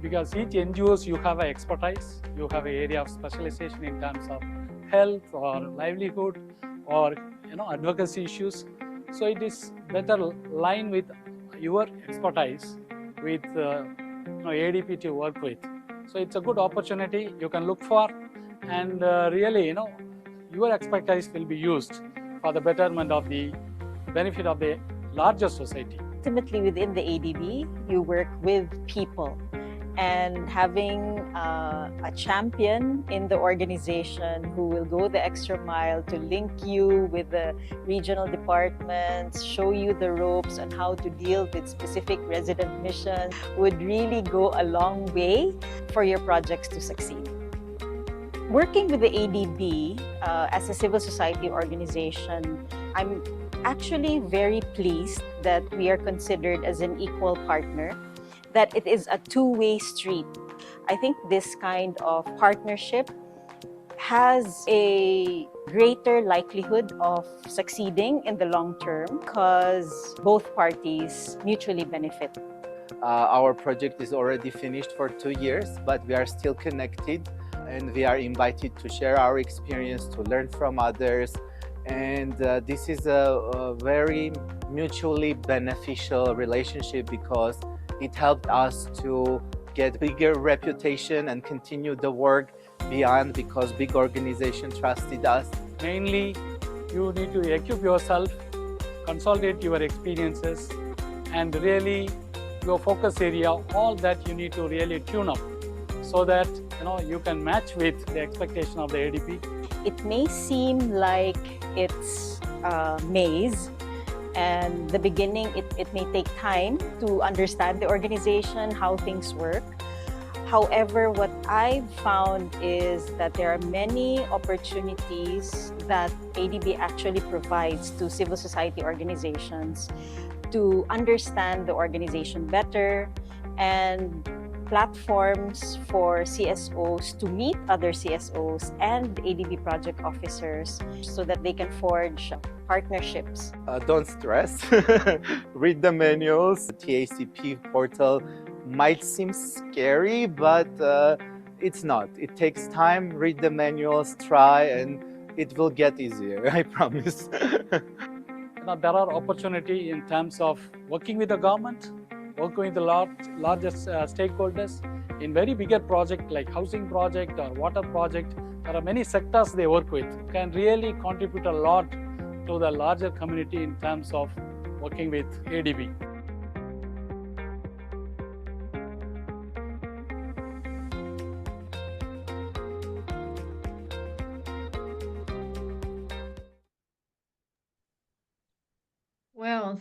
Because each NGOs, you have an expertise, you have an area of specialization in terms of health or livelihood or advocacy issues. So it is better line with your expertise with ADP to work with. So it's a good opportunity you can look for, and really your expertise will be used for the betterment of the benefit of the larger society. Ultimately, within the ADB, you work with people, and having a champion in the organization who will go the extra mile to link you with the regional departments, show you the ropes on how to deal with specific resident missions would really go a long way for your projects to succeed. Working with the ADB as a civil society organization, I'm actually very pleased that we are considered as an equal partner, that it is a two-way street. I think this kind of partnership has a greater likelihood of succeeding in the long term because both parties mutually benefit. Our project is already finished for 2 years, but we are still connected and we are invited to share our experience, to learn from others. And this is a very mutually beneficial relationship because it helped us to get bigger reputation and continue the work beyond, because big organizations trusted us. Mainly, you need to equip yourself, consolidate your experiences, and really your focus area, all that you need to really tune up so that you can match with the expectation of the ADB. It may seem like it's a maze, and the beginning, it may take time to understand the organization, how things work. However, what I've found is that there are many opportunities that ADB actually provides to civil society organizations to understand the organization better, and platforms for CSOs to meet other CSOs and ADB project officers so that they can forge partnerships. Don't stress. Read the manuals. The TACP portal might seem scary, but it's not. It takes time. Read the manuals, try, and it will get easier, I promise. There are opportunities in terms of working with the government, working with the largest stakeholders in very bigger project like housing project or water project. There are many sectors they work with, can really contribute a lot to the larger community in terms of working with ADB. Well,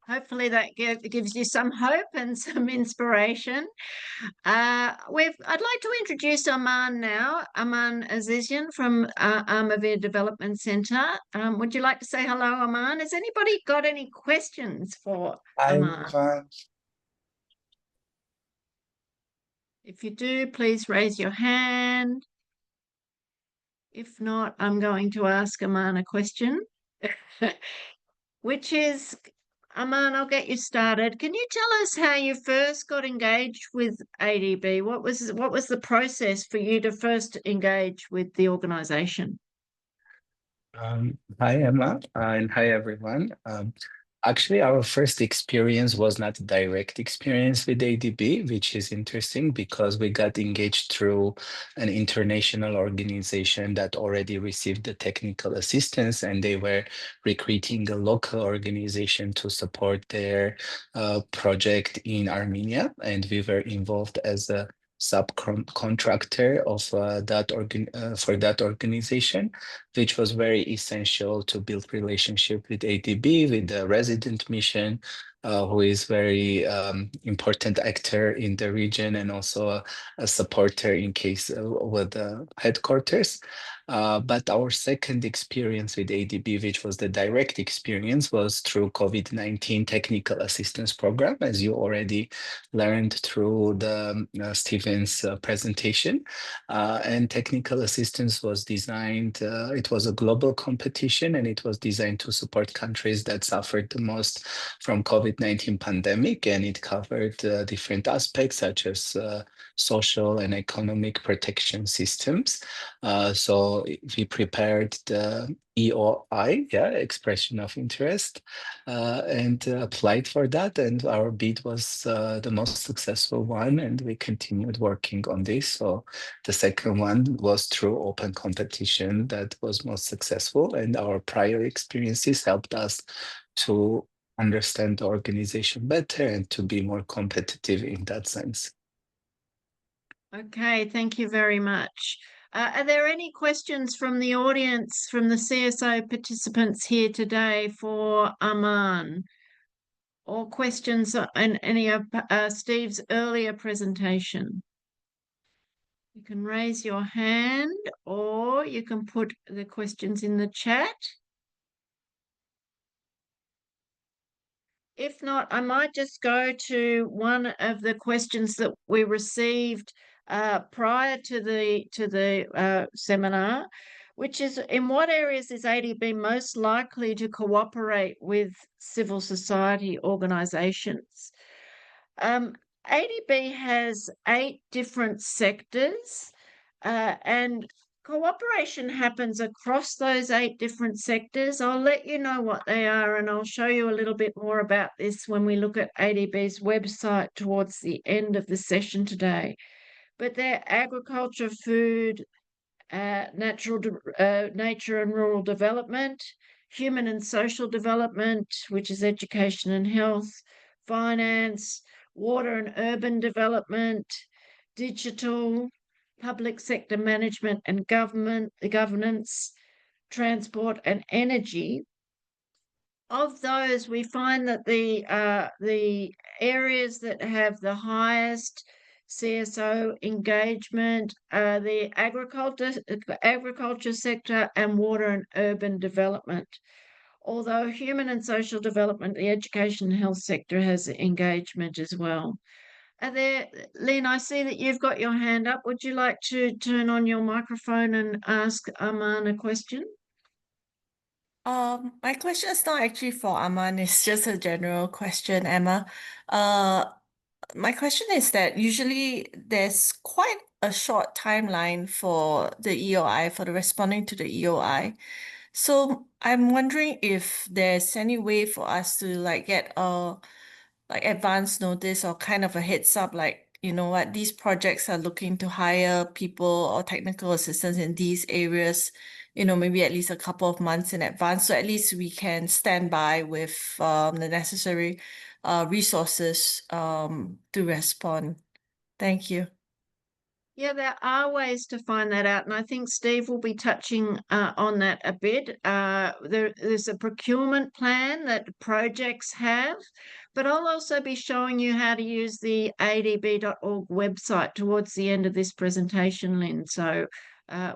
hopefully that gives you some hope and some inspiration. I'd like to introduce Aman now, Aman Azizian from Armavir Development Centre. Would you like to say hello, Aman? Has anybody got any questions for Aman? Fine. If you do, please raise your hand. If not, I'm going to ask Aman a question, which is, Aman, I'll get you started. Can you tell us how you first got engaged with ADB? What was the process for you to first engage with the organisation? Hi, Emma, and hi, everyone. Actually, our first experience was not a direct experience with ADB, which is interesting because we got engaged through an international organization that already received the technical assistance, and they were recruiting a local organization to support their project in Armenia, and we were involved as a subcontractor of for that organization, which was very essential to build relationship with ADB, with the resident mission, who is very important actor in the region and also a supporter in case with the headquarters. But our second experience with ADB, which was the direct experience, was through COVID-19 Technical Assistance Program, as you already learned through the Stephen's presentation. And technical assistance was designed, it was a global competition, and it was designed to support countries that suffered the most from COVID-19 pandemic, and it covered different aspects such as social and economic protection systems. So So we prepared the EOI, expression of interest, and applied for that. And our bid was the most successful one, and we continued working on this. So the second one was through open competition that was most successful, and our prior experiences helped us to understand the organization better and to be more competitive in that sense. Okay, thank you very much. Are there any questions from the audience, from the CSO participants here today for Aman? Or questions on any of Steve's earlier presentation? You can raise your hand or you can put the questions in the chat. If not, I might just go to one of the questions that we received prior to the seminar, which is, in what areas is ADB most likely to cooperate with civil society organisations? ADB has 8 different sectors, and cooperation happens across those 8 different sectors. I'll let you know what they are, and I'll show you a little bit more about this when we look at ADB's website towards the end of the session today. But they're agriculture, food, nature and rural development, human and social development, which is education and health, finance, water and urban development, digital, public sector management and governance, transport and energy. Of those, we find that the areas that have the highest CSO engagement are the agriculture sector and water and urban development. Although human and social development, the education and health sector has engagement as well. Are there, Lynn, I see that you've got your hand up. Would you like to turn on your microphone and ask Aman a question? My question is not actually for Aman, it's just a general question, Emma. My question is that usually there's quite a short timeline for the EOI, for the responding to the EOI. So I'm wondering if there's any way for us to get a advance notice or kind of a heads up, you know what, these projects are looking to hire people or technical assistants in these areas, maybe at least a couple of months in advance. So at least we can stand by with the necessary resources to respond. Thank you. Yeah, there are ways to find that out, and I think Steve will be touching on that a bit. There's a procurement plan that projects have, but I'll also be showing you how to use the adb.org website towards the end of this presentation, Lynn. So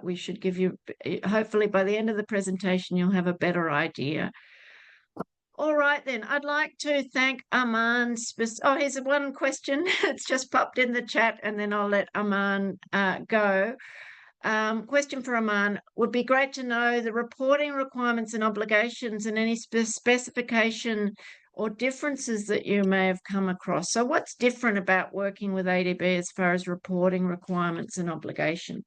we should give you, hopefully by the end of the presentation, you'll have a better idea. All right, then. I'd like to thank Aman. Here's one question. It's just popped in the chat, and then I'll let Aman go. Question for Aman. Would be great to know the reporting requirements and obligations and any specification or differences that you may have come across. So what's different about working with ADB as far as reporting requirements and obligations?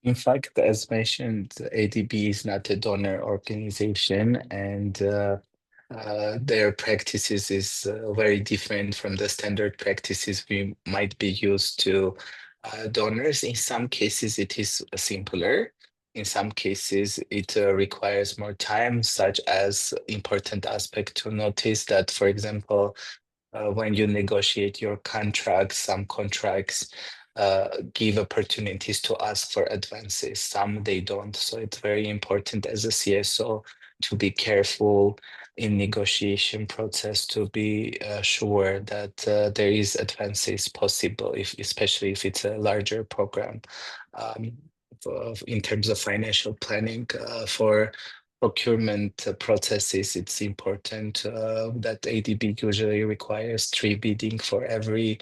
In fact, as mentioned, ADB is not a donor organization, and their practices is very different from the standard practices we might be used to. Donors, in some cases, it is simpler. In some cases, it requires more time, such as important aspect to notice that, for example, when you negotiate your contracts, some contracts give opportunities to ask for advances. Some they don't. So it's very important as a CSO to be careful in negotiation process to be sure that there is advances possible, especially if it's a larger program. In terms of financial planning for procurement processes, it's important that ADB usually requires 3 bidding for every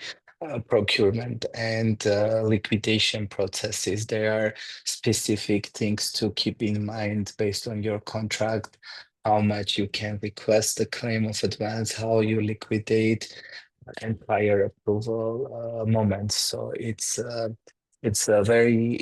procurement, and liquidation processes. There are specific things to keep in mind based on your contract, how much you can request a claim of advance, how you liquidate, and prior approval moments. So it's a very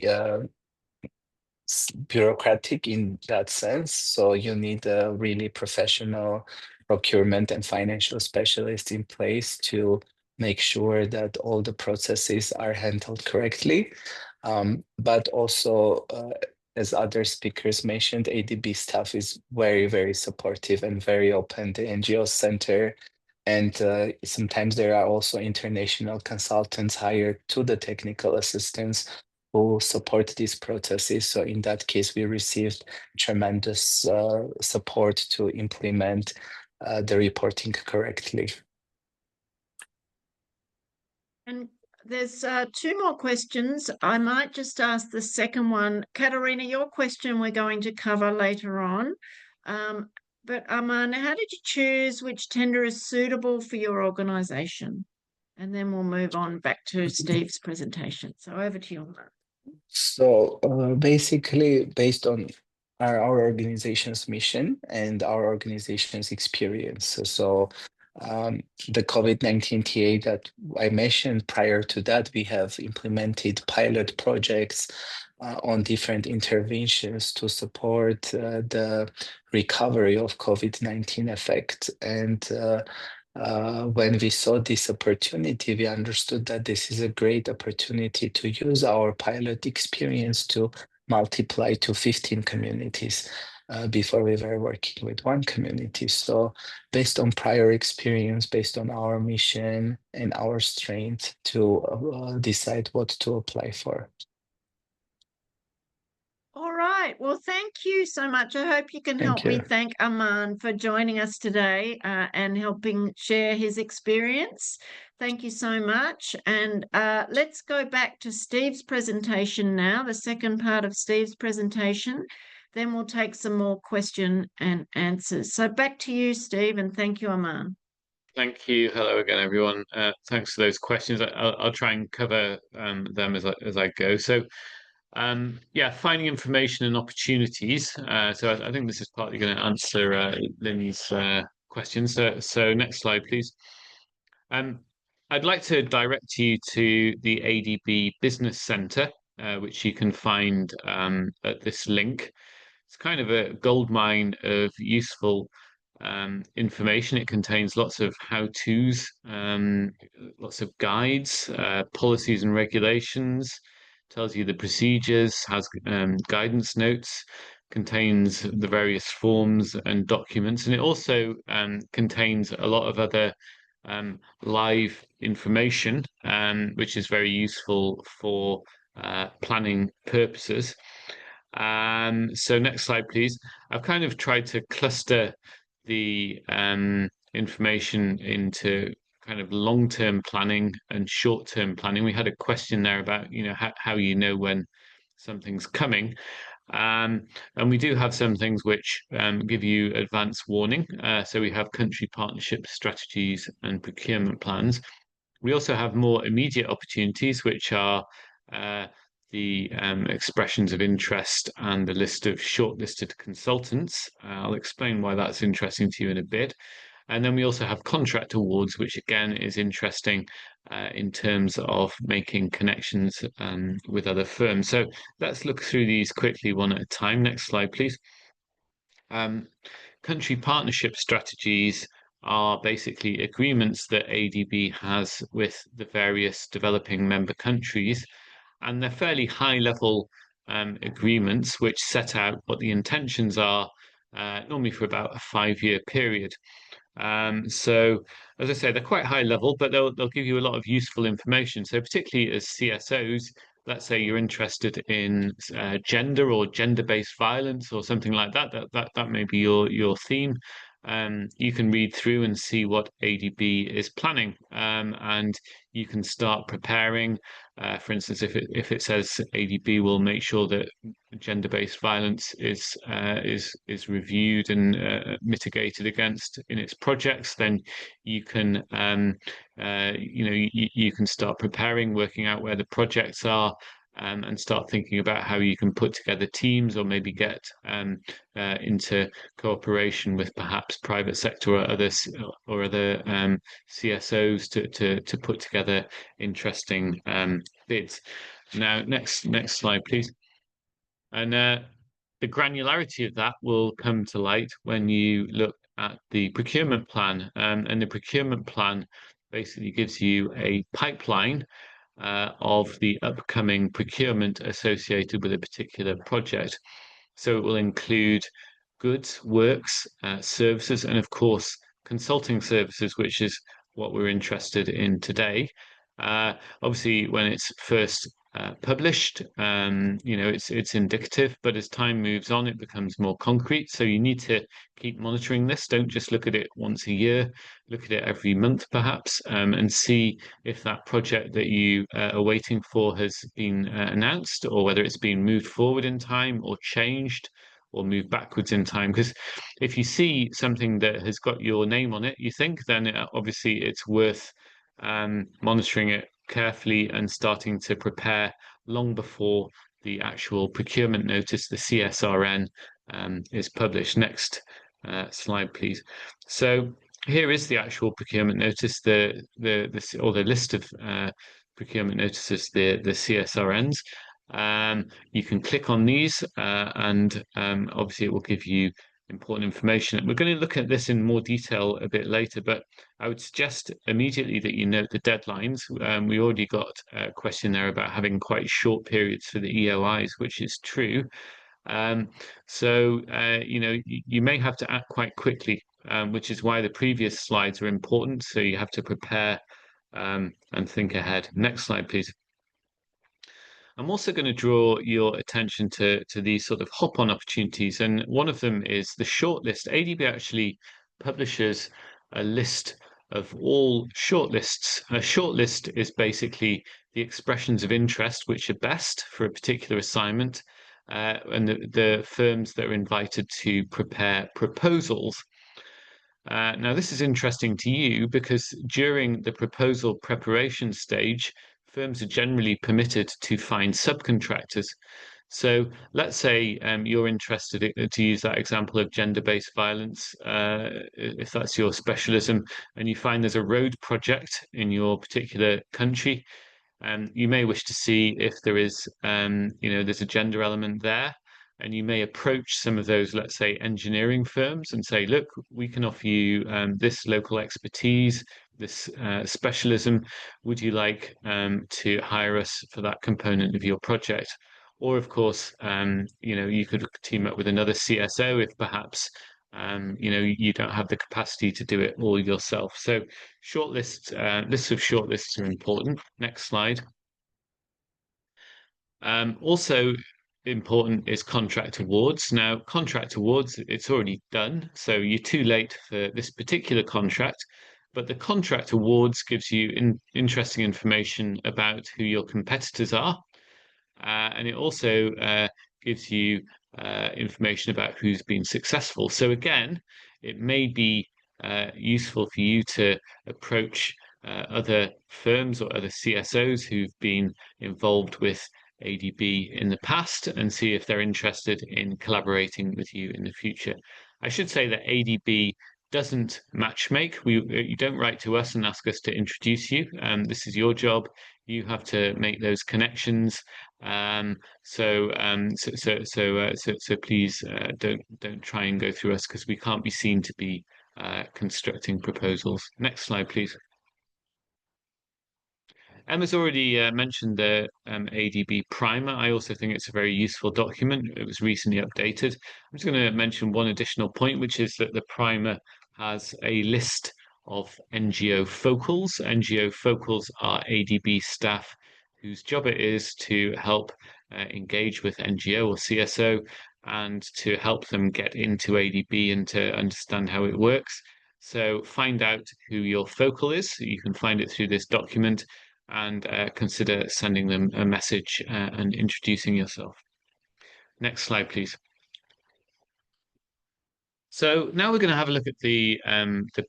bureaucratic in that sense. So you need a really professional procurement and financial specialist in place to make sure that all the processes are handled correctly. But also, as other speakers mentioned, ADB staff is very, very supportive and very open. The NGO center, and sometimes there are also international consultants hired to the technical assistance who support these processes. So in that case, we received tremendous support to implement the reporting correctly. And there's two more questions. I might just ask the second one. Katerina, your question we're going to cover later on. But Aman, how did you choose which tender is suitable for your organisation? And then we'll move on back to Steve's presentation. So over to you, Aman. So basically, based on our organization's mission and our organization's experience. So the COVID-19 TA that I mentioned prior to that, we have implemented pilot projects on different interventions to support the recovery of COVID-19 effects. And when we saw this opportunity, we understood that this is a great opportunity to use our pilot experience to multiply to 15 communities. Before we were working with one community. So based on prior experience, based on our mission and our strength to decide what to apply for. All right. Well, thank you so much. I hope you can help me thank Aman for joining us today and helping share his experience. Thank you so much. And let's go back to Steve's presentation now, the second part of Steve's presentation. Then we'll take some more question and answers. So back to you, Steve, and thank you, Aman. Thank you. Hello again, everyone. Thanks for those questions. I'll try and cover them as I go. So, yeah, finding information and opportunities. So I think this is partly going to answer Lynn's question. So next slide, please. I'd like to direct you to the ADB Business Centre, which you can find at this link. It's kind of a goldmine of useful information. It contains lots of how-tos, lots of guides, policies and regulations, tells you the procedures, has guidance notes, contains the various forms and documents, and it also contains a lot of other live information, which is very useful for planning purposes. So next slide, please. I've kind of tried to cluster the information into kind of long-term planning and short-term planning. We had a question there about, how you know when something's coming. And we do have some things which give you advance warning. So we have country partnership strategies and procurement plans. We also have more immediate opportunities, which are the expressions of interest and the list of shortlisted consultants. I'll explain why that's interesting to you in a bit. And then we also have contract awards, which again is interesting in terms of making connections with other firms. So let's look through these quickly one at a time. Next slide, please. Country partnership strategies are basically agreements that ADB has with the various developing member countries, and they're fairly high-level agreements which set out what the intentions are, normally for about a 5-year period. So, as I say, they're quite high level, but they'll give you a lot of useful information. So, particularly as CSOs, let's say you're interested in gender or gender-based violence or something like that. That may be your theme. You can read through and see what ADB is planning, and you can start preparing. For instance, if it says ADB will make sure that gender-based violence is reviewed and mitigated against in its projects, then you can you can start preparing, working out where the projects are. And start thinking about how you can put together teams, or maybe get into cooperation with perhaps private sector or other CSOs to put together interesting bids. Now, next slide, please. And the granularity of that will come to light when you look at the procurement plan. And the procurement plan basically gives you a pipeline of the upcoming procurement associated with a particular project. So it will include goods, works, services, and of course, consulting services, which is what we're interested in today. Obviously, when it's first published, it's indicative, but as time moves on, it becomes more concrete. So you need to keep monitoring this. Don't just look at it once a year, look at it every month, perhaps, and see if that project that you are waiting for has been announced, or whether it's been moved forward in time or changed or moved backwards in time. Because if you see something that has got your name on it, you think, then obviously it's worth monitoring it carefully and starting to prepare long before the actual procurement notice, the CSRN, is published. Next slide, please. So here is the actual procurement notice, or the list of procurement notices, the CSRNs. You can click on these and obviously it will give you important information. We're going to look at this in more detail a bit later, but I would suggest immediately that you note the deadlines. We already got a question there about having quite short periods for the EOIs, which is true. You may have to act quite quickly, which is why the previous slides are important. So you have to prepare and think ahead. Next slide, please. I'm also going to draw your attention to these sort of hop-on opportunities, and one of them is the shortlist. ADB actually publishes a list of all shortlists. A shortlist is basically the expressions of interest which are best for a particular assignment, and the firms that are invited to prepare proposals. Now, this is interesting to you because during the proposal preparation stage, firms are generally permitted to find subcontractors. So let's say you're interested to use that example of gender-based violence, if that's your specialism, and you find there's a road project in your particular country, you may wish to see if there is, there's a gender element there. And you may approach some of those, let's say, engineering firms and say, look, we can offer you this local expertise, this specialism. Would you like to hire us for that component of your project? Or, of course, you could team up with another CSO if perhaps you don't have the capacity to do it all yourself. So lists of shortlists are important. Next slide. Also important is contract awards. Now, contract awards, it's already done, so you're too late for this particular contract, but the contract awards gives you interesting information about who your competitors are, and it also gives you information about who's been successful. So again, it may be useful for you to approach other firms or other CSOs who've been involved with ADB in the past and see if they're interested in collaborating with you in the future. I should say that ADB doesn't matchmake. You don't write to us and ask us to introduce you. This is your job. You have to make those connections. So please don't try and go through us because we can't be seen to be constructing proposals. Next slide, please. Emma's already mentioned the ADB primer. I also think it's a very useful document. It was recently updated. I'm just going to mention one additional point, which is that the primer has a list of NGO focals. NGO focals are ADB staff whose job it is to help engage with NGO or CSO and to help them get into ADB and to understand how it works. So find out who your focal is. You can find it through this document and consider sending them a message and introducing yourself. Next slide, please. So now we're going to have a look at the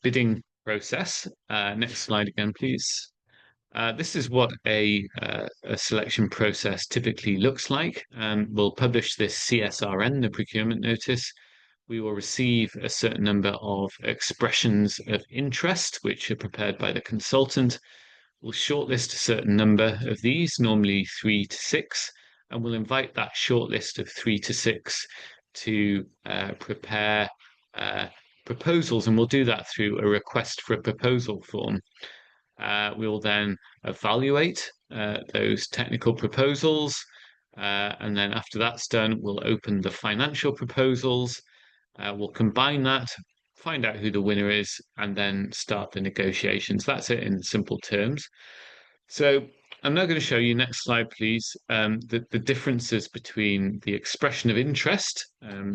bidding process. Next slide again, please. This is what a selection process typically looks like. We'll publish this CSRN, the procurement notice. We will receive a certain number of expressions of interest, which are prepared by the consultant. We'll shortlist a certain number of these, normally 3 to 6, and we'll invite that shortlist of 3 to 6 to prepare proposals, and we'll do that through a request for a proposal form. We'll then evaluate those technical proposals, and then after that's done, we'll open the financial proposals. We'll combine that, find out who the winner is, and then start the negotiations. That's it in simple terms. So I'm now going to show you, next slide please, the differences between the expression of interest,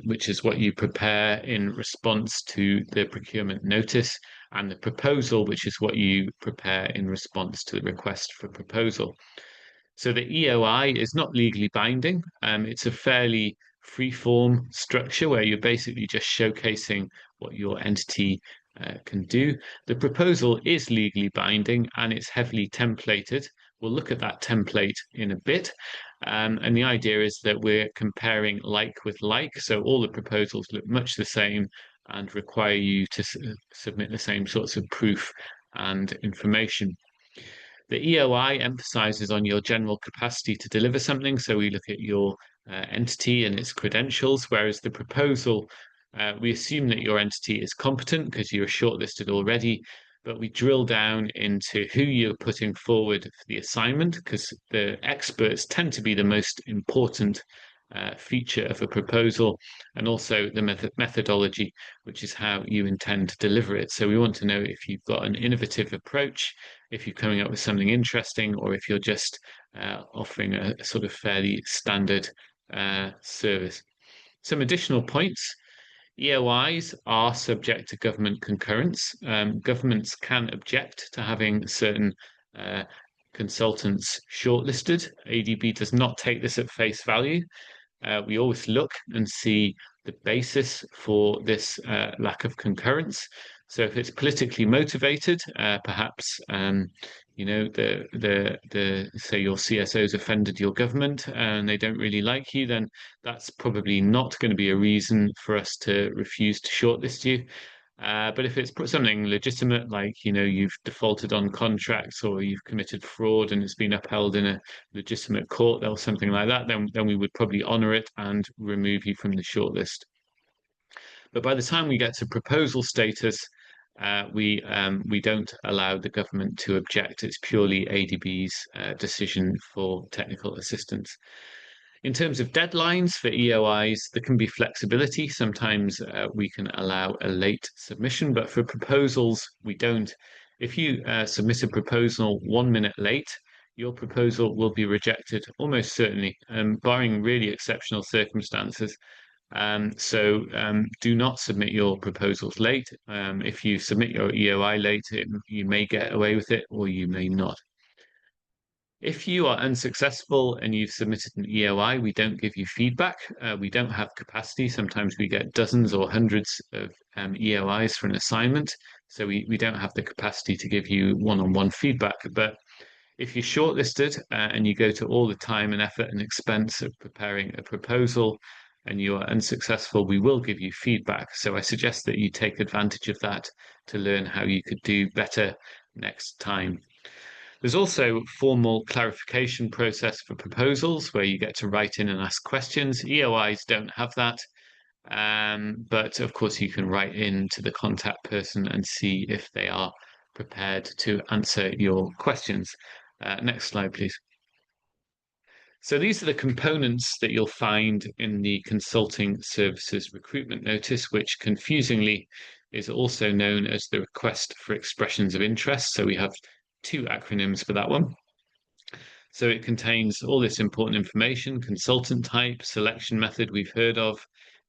which is what you prepare in response to the procurement notice, and the proposal, which is what you prepare in response to the request for proposal. So the EOI is not legally binding. It's a fairly free-form structure where you're basically just showcasing what your entity can do. The proposal is legally binding and it's heavily templated. We'll look at that template in a bit. And the idea is that we're comparing like with like. So all the proposals look much the same and require you to submit the same sorts of proof and information. The EOI emphasizes on your general capacity to deliver something. So we look at your entity and its credentials, whereas the proposal, we assume that your entity is competent because you're shortlisted already, but we drill down into who you're putting forward for the assignment, because the experts tend to be the most important feature of a proposal, and also the methodology, which is how you intend to deliver it. So we want to know if you've got an innovative approach, if you're coming up with something interesting, or if you're just offering a sort of fairly standard service. Some additional points. EOIs are subject to government concurrence. Governments can object to having certain consultants shortlisted. ADB does not take this at face value. We always look and see the basis for this lack of concurrence. So if it's politically motivated, perhaps you know, say your CSOs offended your government and they don't really like you, then that's probably not going to be a reason for us to refuse to shortlist you. But if it's something legitimate, like, you know, you've defaulted on contracts or you've committed fraud and it's been upheld in a legitimate court or something like that, then we would probably honor it and remove you from the shortlist. But by the time we get to proposal status, we don't allow the government to object. It's purely ADB's decision for technical assistance. In terms of deadlines for EOIs, there can be flexibility. Sometimes we can allow a late submission, but for proposals, we don't. If you submit a proposal 1 minute late, your proposal will be rejected almost certainly, barring really exceptional circumstances. So do not submit your proposals late. If you submit your EOI late, you may get away with it or you may not. If you are unsuccessful and you've submitted an EOI, we don't give you feedback. We don't have capacity. Sometimes we get dozens or hundreds of EOIs for an assignment. So we don't have the capacity to give you one-on-one feedback. But if you're shortlisted and you go to all the time and effort and expense of preparing a proposal and you are unsuccessful, we will give you feedback. So I suggest that you take advantage of that to learn how you could do better next time. There's also formal clarification process for proposals where you get to write in and ask questions. EOIs don't have that, but of course you can write in to the contact person and see if they are prepared to answer your questions. Next slide, please. So these are the components that you'll find in the Consulting Services Recruitment Notice, which confusingly is also known as the Request for Expressions of Interest. So we have 2 acronyms for that one. So it contains all this important information: consultant type, selection method we've heard of.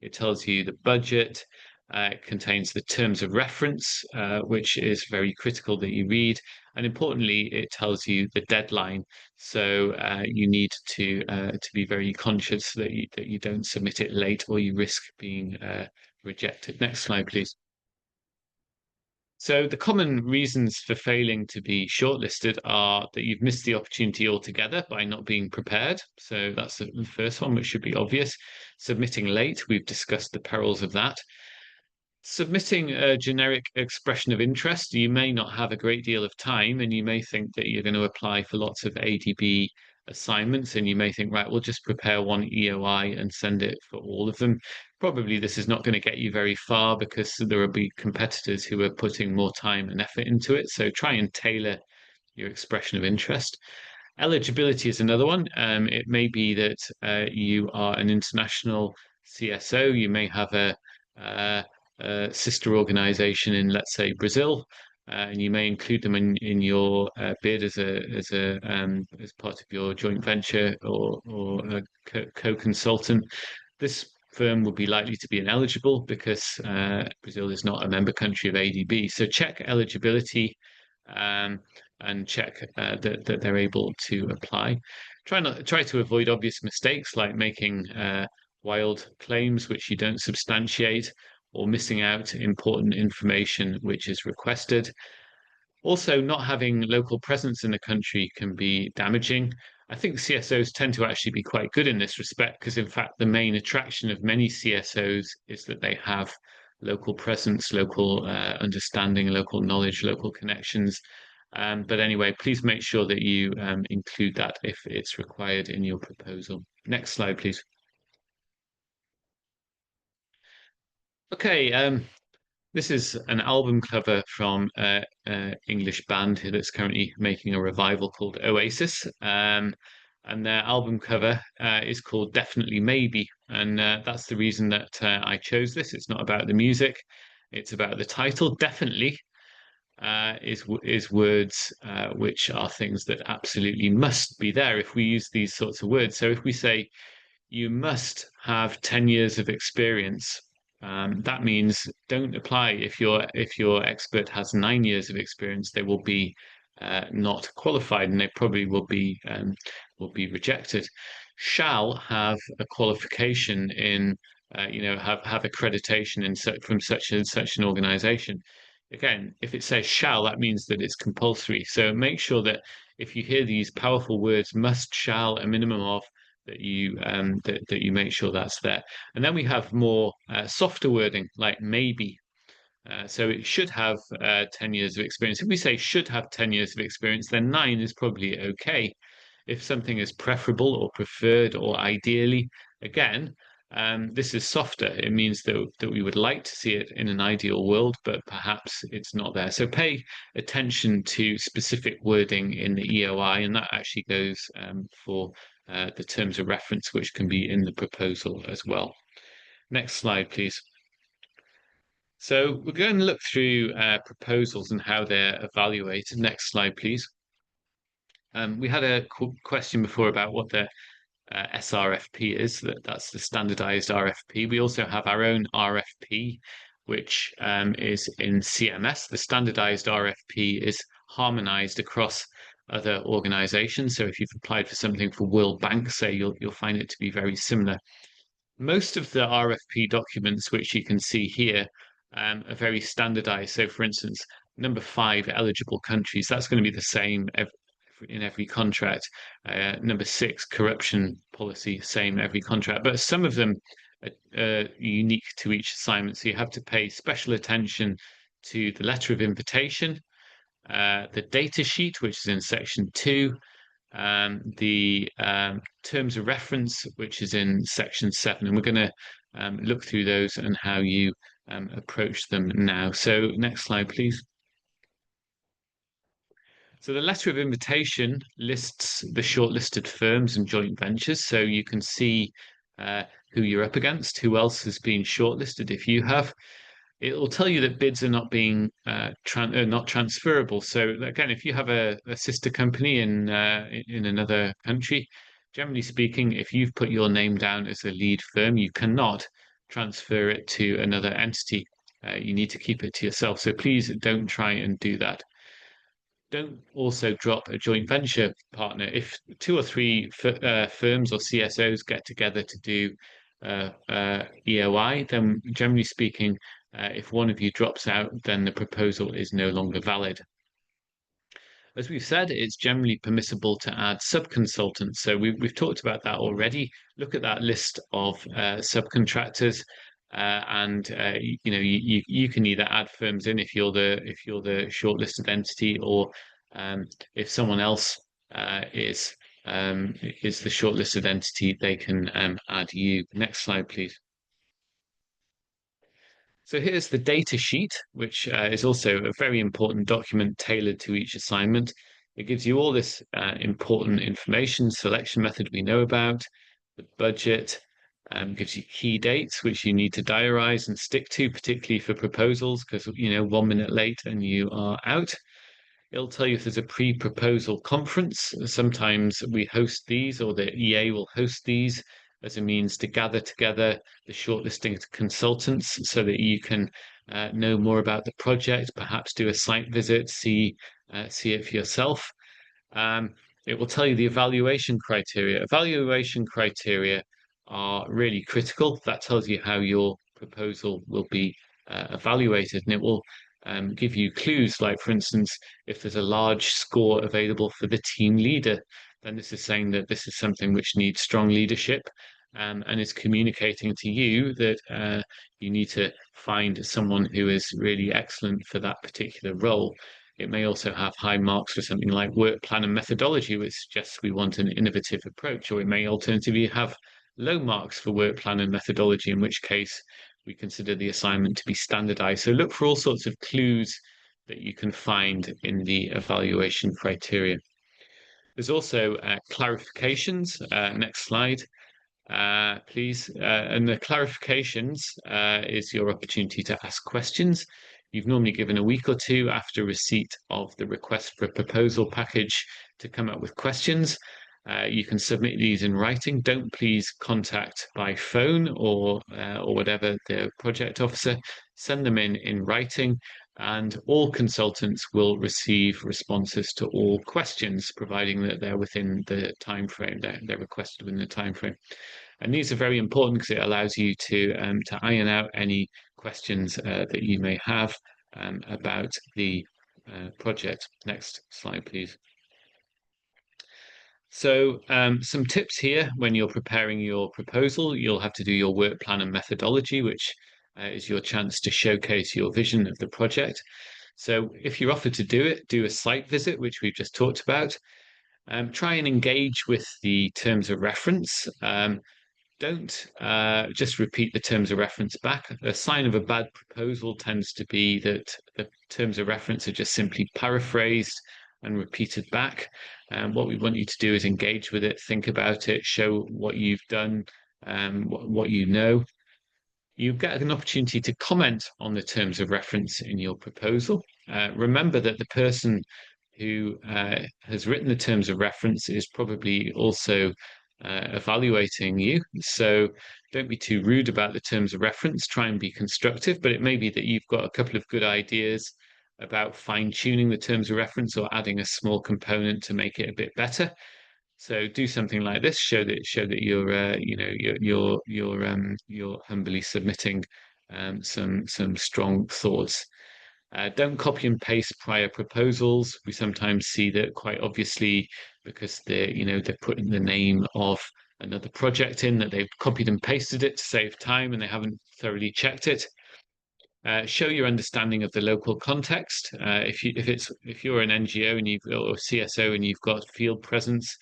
It tells you the budget. It contains the terms of reference, which is very critical that you read. And importantly, it tells you the deadline. So you need to be very conscious that you don't submit it late or you risk being rejected. Next slide, please. So the common reasons for failing to be shortlisted are that you've missed the opportunity altogether by not being prepared. So that's the first one, which should be obvious. Submitting late, we've discussed the perils of that. Submitting a generic expression of interest, you may not have a great deal of time and you may think that you're going to apply for lots of ADB assignments, and you may think, right, we'll just prepare one EOI and send it for all of them. Probably this is not going to get you very far because there will be competitors who are putting more time and effort into it. So try and tailor your expression of interest. Eligibility is another one. It may be that you are an international CSO. You may have a sister organization in, let's say, Brazil, and you may include them in your bid as part of your joint venture or a co-consultant. This firm will be likely to be ineligible because Brazil is not a member country of ADB. So check eligibility and check that they're able to apply. Try to avoid obvious mistakes like making wild claims which you don't substantiate, or missing out important information which is requested. Also, not having local presence in the country can be damaging. I think CSOs tend to actually be quite good in this respect because, in fact, the main attraction of many CSOs is that they have local presence, local understanding, local knowledge, local connections. But anyway, please make sure that you include that if it's required in your proposal. Next slide, please. Okay, this is an album cover from an English band that's currently making a revival called Oasis. And their album cover is called Definitely Maybe. And that's the reason that I chose this. It's not about the music, it's about the title. Definitely is words which are things that absolutely must be there if we use these sorts of words. So if we say, you must have 10 years of experience, that means don't apply. If your expert has 9 years of experience, they will be not qualified, and they probably will be rejected. Shall have a qualification in, have accreditation in from such and such an organization. Again, if it says shall, that means that it's compulsory. So make sure that if you hear these powerful words, must, shall, a minimum of, that you make sure that's there. And then we have more softer wording like maybe. So it should have 10 years of experience. If we say should have 10 years of experience, then 9 is probably okay. If something is preferable or preferred or ideally, again, this is softer. It means that we would like to see it in an ideal world, but perhaps it's not there. So pay attention to specific wording in the EOI, and that actually goes for the terms of reference, which can be in the proposal as well. Next slide, please. So we're going to look through proposals and how they're evaluated. Next slide, please. We had a question before about what the SRFP is. That's the standardized RFP. We also have our own RFP, which is in CMS. The standardized RFP is harmonized across other organizations. So if you've applied for something for World Bank, say, you'll find it to be very similar. Most of the RFP documents, which you can see here, are very standardized. So for instance, number 5, eligible countries, that's going to be the same in every contract. Number 6, corruption policy, same every contract. But some of them are unique to each assignment. So you have to pay special attention to the letter of invitation, the data sheet, which is in section 2, the terms of reference, which is in section 7. And we're going to look through those and how you approach them now. So next slide, please. So the letter of invitation lists the shortlisted firms and joint ventures, so you can see who you're up against, who else has been shortlisted if you have. It will tell you that bids are not being not transferable. So again, if you have a sister company in another country, generally speaking, if you've put your name down as a lead firm, you cannot transfer it to another entity. You need to keep it to yourself. So please don't try and do that. Don't also drop a joint venture partner. If 2 or 3 firms or CSOs get together to do EOI, then generally speaking, if one of you drops out, then the proposal is no longer valid. As we've said, it's generally permissible to add sub-consultants. So we've talked about that already. Look at that list of subcontractors. And you can either add firms in if you're the shortlisted entity, or if someone else is is the shortlisted entity, they can add you. Next slide, please. So here's the data sheet, which is also a very important document tailored to each assignment. It gives you all this important information, selection method we know about, the budget, gives you key dates, which you need to diarize and stick to, particularly for proposals, because, 1 minute late and you are out. It'll tell you if there's a pre-proposal conference. Sometimes we host these, or the EA will host these as a means to gather together the shortlisting consultants so that you can know more about the project, perhaps do a site visit, see it for yourself. It will tell you the evaluation criteria. Evaluation criteria are really critical. That tells you how your proposal will be evaluated, and it will give you clues, like, for instance, if there's a large score available for the team leader, then this is saying that this is something which needs strong leadership, and is communicating to you that you need to find someone who is really excellent for that particular role. It may also have high marks for something like work plan and methodology, which suggests we want an innovative approach, or it may alternatively have low marks for work plan and methodology, in which case we consider the assignment to be standardized. So look for all sorts of clues that you can find in the evaluation criteria. There's also clarifications. Next slide, please. And the clarifications is your opportunity to ask questions. You've normally given a week or two after receipt of the request for a proposal package to come up with questions. You can submit these in writing. Don't please contact by phone or whatever the project officer. Send them in writing, and all consultants will receive responses to all questions, providing that they're within the time frame. They're requested within the time frame. And these are very important because it allows you to iron out any questions that you may have about the project. Next slide, please. So some tips here when you're preparing your proposal. You'll have to do your work plan and methodology, which is your chance to showcase your vision of the project. So if you're offered to do it, do a site visit, which we've just talked about. Try and engage with the terms of reference. Don't just repeat the terms of reference back. A sign of a bad proposal tends to be that the terms of reference are just simply paraphrased and repeated back. What we want you to do is engage with it, think about it, show what you've done, what you know. You get an opportunity to comment on the terms of reference in your proposal. Remember that the person who has written the terms of reference is probably also evaluating you. So don't be too rude about the terms of reference. Try and be constructive, but it may be that you've got a couple of good ideas about fine-tuning the terms of reference or adding a small component to make it a bit better. So do something like this. Show that you're humbly submitting some strong thoughts. Don't copy and paste prior proposals. We sometimes see that quite obviously because they're putting the name of another project in, that they've copied and pasted it to save time and they haven't thoroughly checked it. Show your understanding of the local context. If you're an NGO and or CSO and you've got field presence,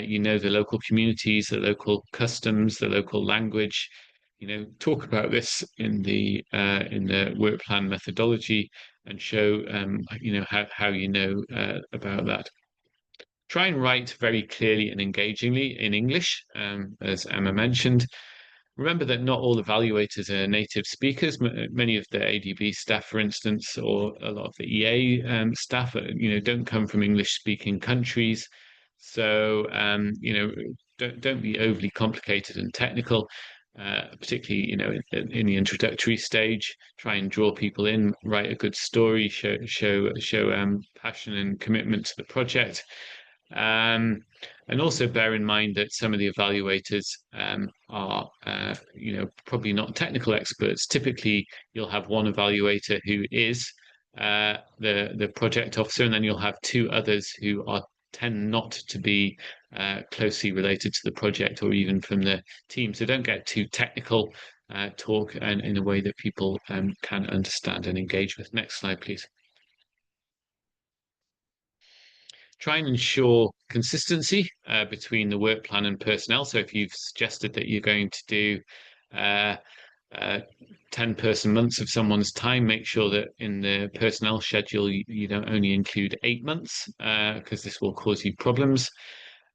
you know the local communities, the local customs, the local language. Talk about this in the work plan methodology and show how you know about that. Try and write very clearly and engagingly in English, as Emma mentioned. Remember that not all evaluators are native speakers. Many of the ADB staff, for instance, or a lot of the EA staff, don't come from English-speaking countries. So, don't be overly complicated and technical, particularly, in the introductory stage. Try and draw people in, write a good story, show passion and commitment to the project. And also bear in mind that some of the evaluators are, probably not technical experts. Typically, you'll have one evaluator who is the project officer, and then you'll have two others who tend not to be closely related to the project or even from the team. So don't get too technical. Talk in a way that people can understand and engage with. Next slide, please. Try and ensure consistency between the work plan and personnel. So if you've suggested that you're going to do 10-person months of someone's time, make sure that in the personnel schedule you don't only include 8 months, because this will cause you problems.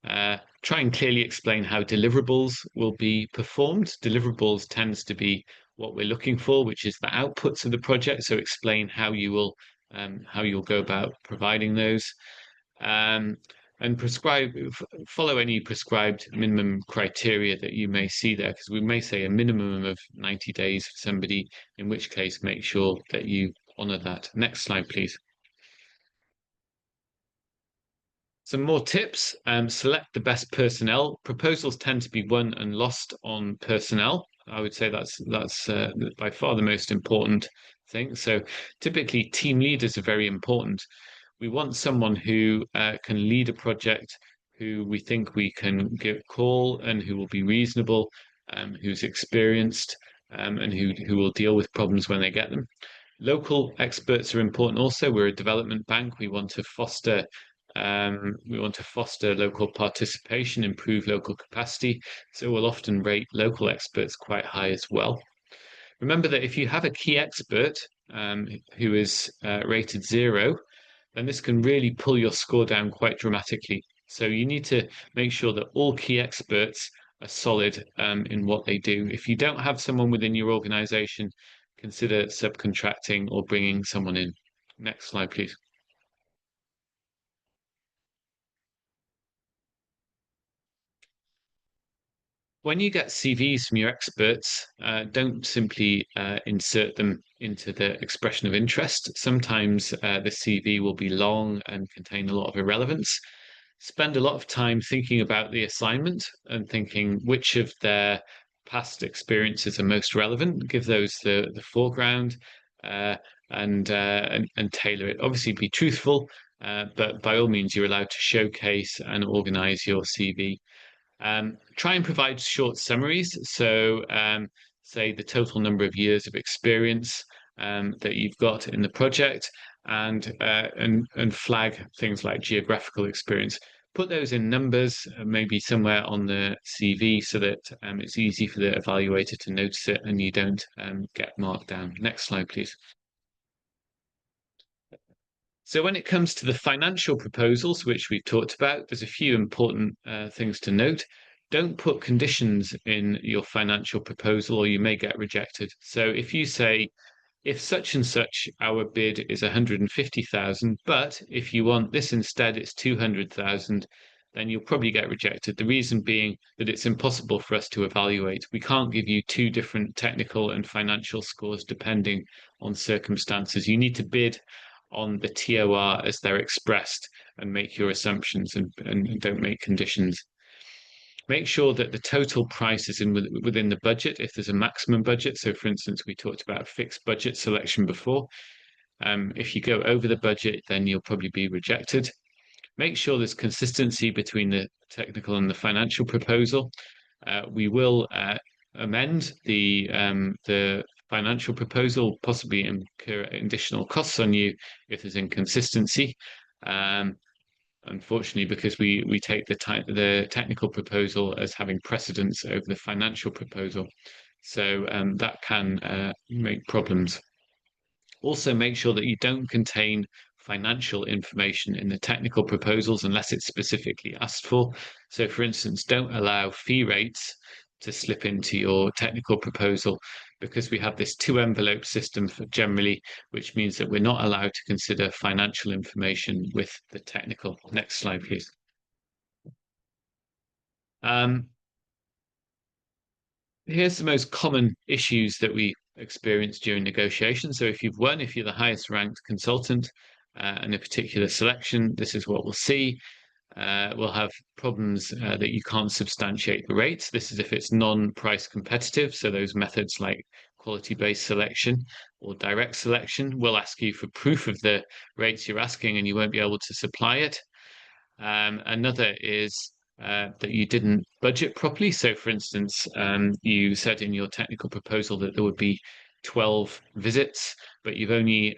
Try and clearly explain how deliverables will be performed. Deliverables tends to be what we're looking for, which is the outputs of the project. So explain how you'll go about providing those. And follow any prescribed minimum criteria that you may see there, because we may say a minimum of 90 days for somebody, in which case make sure that you honor that. Next slide, please. Some more tips. Select the best personnel. Proposals tend to be won and lost on personnel. I would say that's by far the most important thing. So typically team leaders are very important. We want someone who can lead a project, who we think we can call and who will be reasonable, who's experienced, and who will deal with problems when they get them. Local experts are important also. We're a development bank. We want to foster local participation, improve local capacity. So we'll often rate local experts quite high as well. Remember that if you have a key expert who is rated 0, then this can really pull your score down quite dramatically. So you need to make sure that all key experts are solid in what they do. If you don't have someone within your organization, consider subcontracting or bringing someone in. Next slide, please. When you get CVs from your experts, don't simply insert them into the expression of interest. Sometimes the CV will be long and contain a lot of irrelevance. Spend a lot of time thinking about the assignment and thinking which of their past experiences are most relevant. Give those the foreground and tailor it. Obviously, be truthful, but by all means, you're allowed to showcase and organize your CV. Try and provide short summaries. So say the total number of years of experience that you've got in the project, and flag things like geographical experience. Put those in numbers, maybe somewhere on the CV, so that it's easy for the evaluator to notice it and you don't get marked down. Next slide, please. So when it comes to the financial proposals, which we've talked about, there's a few important things to note. Don't put conditions in your financial proposal or you may get rejected. So if you say, if such and such, our bid is 150,000, but if you want this instead, it's 200,000, then you'll probably get rejected. The reason being that it's impossible for us to evaluate. We can't give you 2 different technical and financial scores depending on circumstances. You need to bid on the TOR as they're expressed and make your assumptions and don't make conditions. Make sure that the total price is within the budget if there's a maximum budget. So for instance, we talked about fixed budget selection before. If you go over the budget, then you'll probably be rejected. Make sure there's consistency between the technical and the financial proposal. We will amend the financial proposal, possibly incur additional costs on you if there's inconsistency. Unfortunately, because we take the technical proposal as having precedence over the financial proposal. So that can make problems. Also, make sure that you don't contain financial information in the technical proposals unless it's specifically asked for. So for instance, don't allow fee rates to slip into your technical proposal, because we have this 2-envelope system generally, which means that we're not allowed to consider financial information with the technical. Next slide, please. Here's the most common issues that we experience during negotiations. So if you've won, if you're the highest ranked consultant in a particular selection, this is what we'll see. We'll have problems that you can't substantiate the rates. This is if it's non-price competitive. So those methods like quality-based selection or direct selection will ask you for proof of the rates you're asking and you won't be able to supply it. Another is that you didn't budget properly. So for instance, you said in your technical proposal that there would be 12 visits, but you've only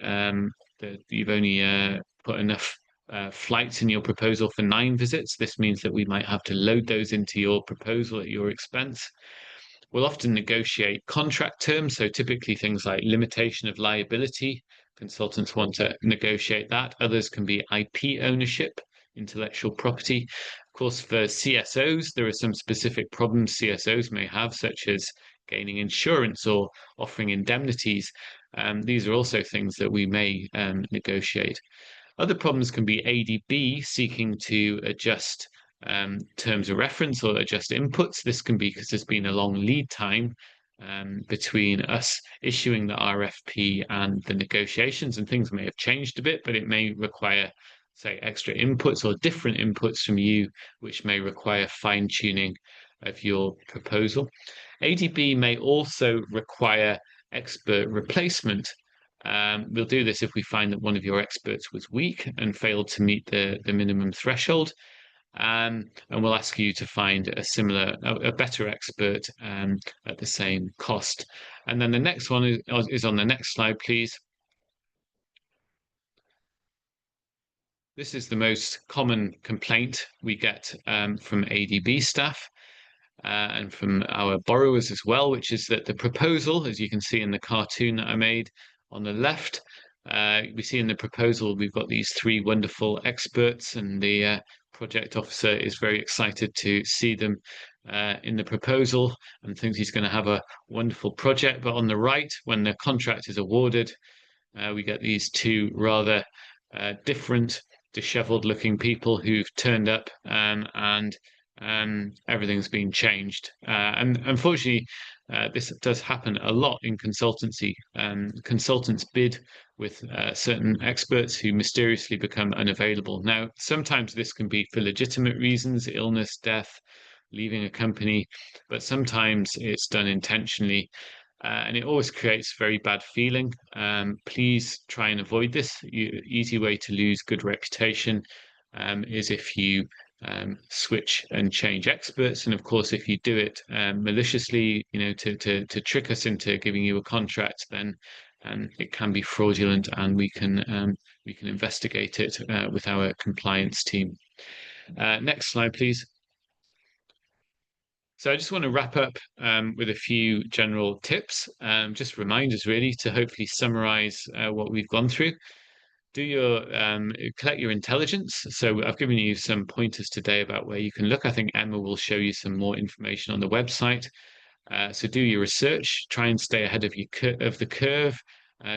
put enough flights in your proposal for 9 visits. This means that we might have to load those into your proposal at your expense. We'll often negotiate contract terms, so typically things like limitation of liability. Consultants want to negotiate that. Others can be IP ownership, intellectual property. Of course, for CSOs, there are some specific problems CSOs may have, such as gaining insurance or offering indemnities. These are also things that we may negotiate. Other problems can be ADB seeking to adjust terms of reference or adjust inputs. This can be because there's been a long lead time between us issuing the RFP and the negotiations, and things may have changed a bit, but it may require, say, extra inputs or different inputs from you, which may require fine-tuning of your proposal. ADB may also require expert replacement. We'll do this if we find that one of your experts was weak and failed to meet the minimum threshold. And we'll ask you to find a better expert at the same cost. And then the next one is on the next slide, please. This is the most common complaint we get from ADB staff and from our borrowers as well, which is that the proposal, as you can see in the cartoon that I made on the left, we see in the proposal we've got these 3 wonderful experts, and the project officer is very excited to see them in the proposal and thinks he's going to have a wonderful project. But on the right, when the contract is awarded, we get these 2 rather different, disheveled looking people who've turned up and everything's been changed. And unfortunately, this does happen a lot in consultancy. Consultants bid with certain experts who mysteriously become unavailable. Now, sometimes this can be for legitimate reasons, illness, death, leaving a company, but sometimes it's done intentionally. And it always creates a very bad feeling. Please try and avoid this. Easy way to lose good reputation is if you switch and change experts. And of course, if you do it maliciously, to trick us into giving you a contract, then it can be fraudulent, and we can investigate it with our compliance team. Next slide, please. So I just want to wrap up with a few general tips, just reminders really to hopefully summarize what we've gone through. Collect your intelligence. So I've given you some pointers today about where you can look. I think Emma will show you some more information on the website. So do your research, try and stay ahead of the curve.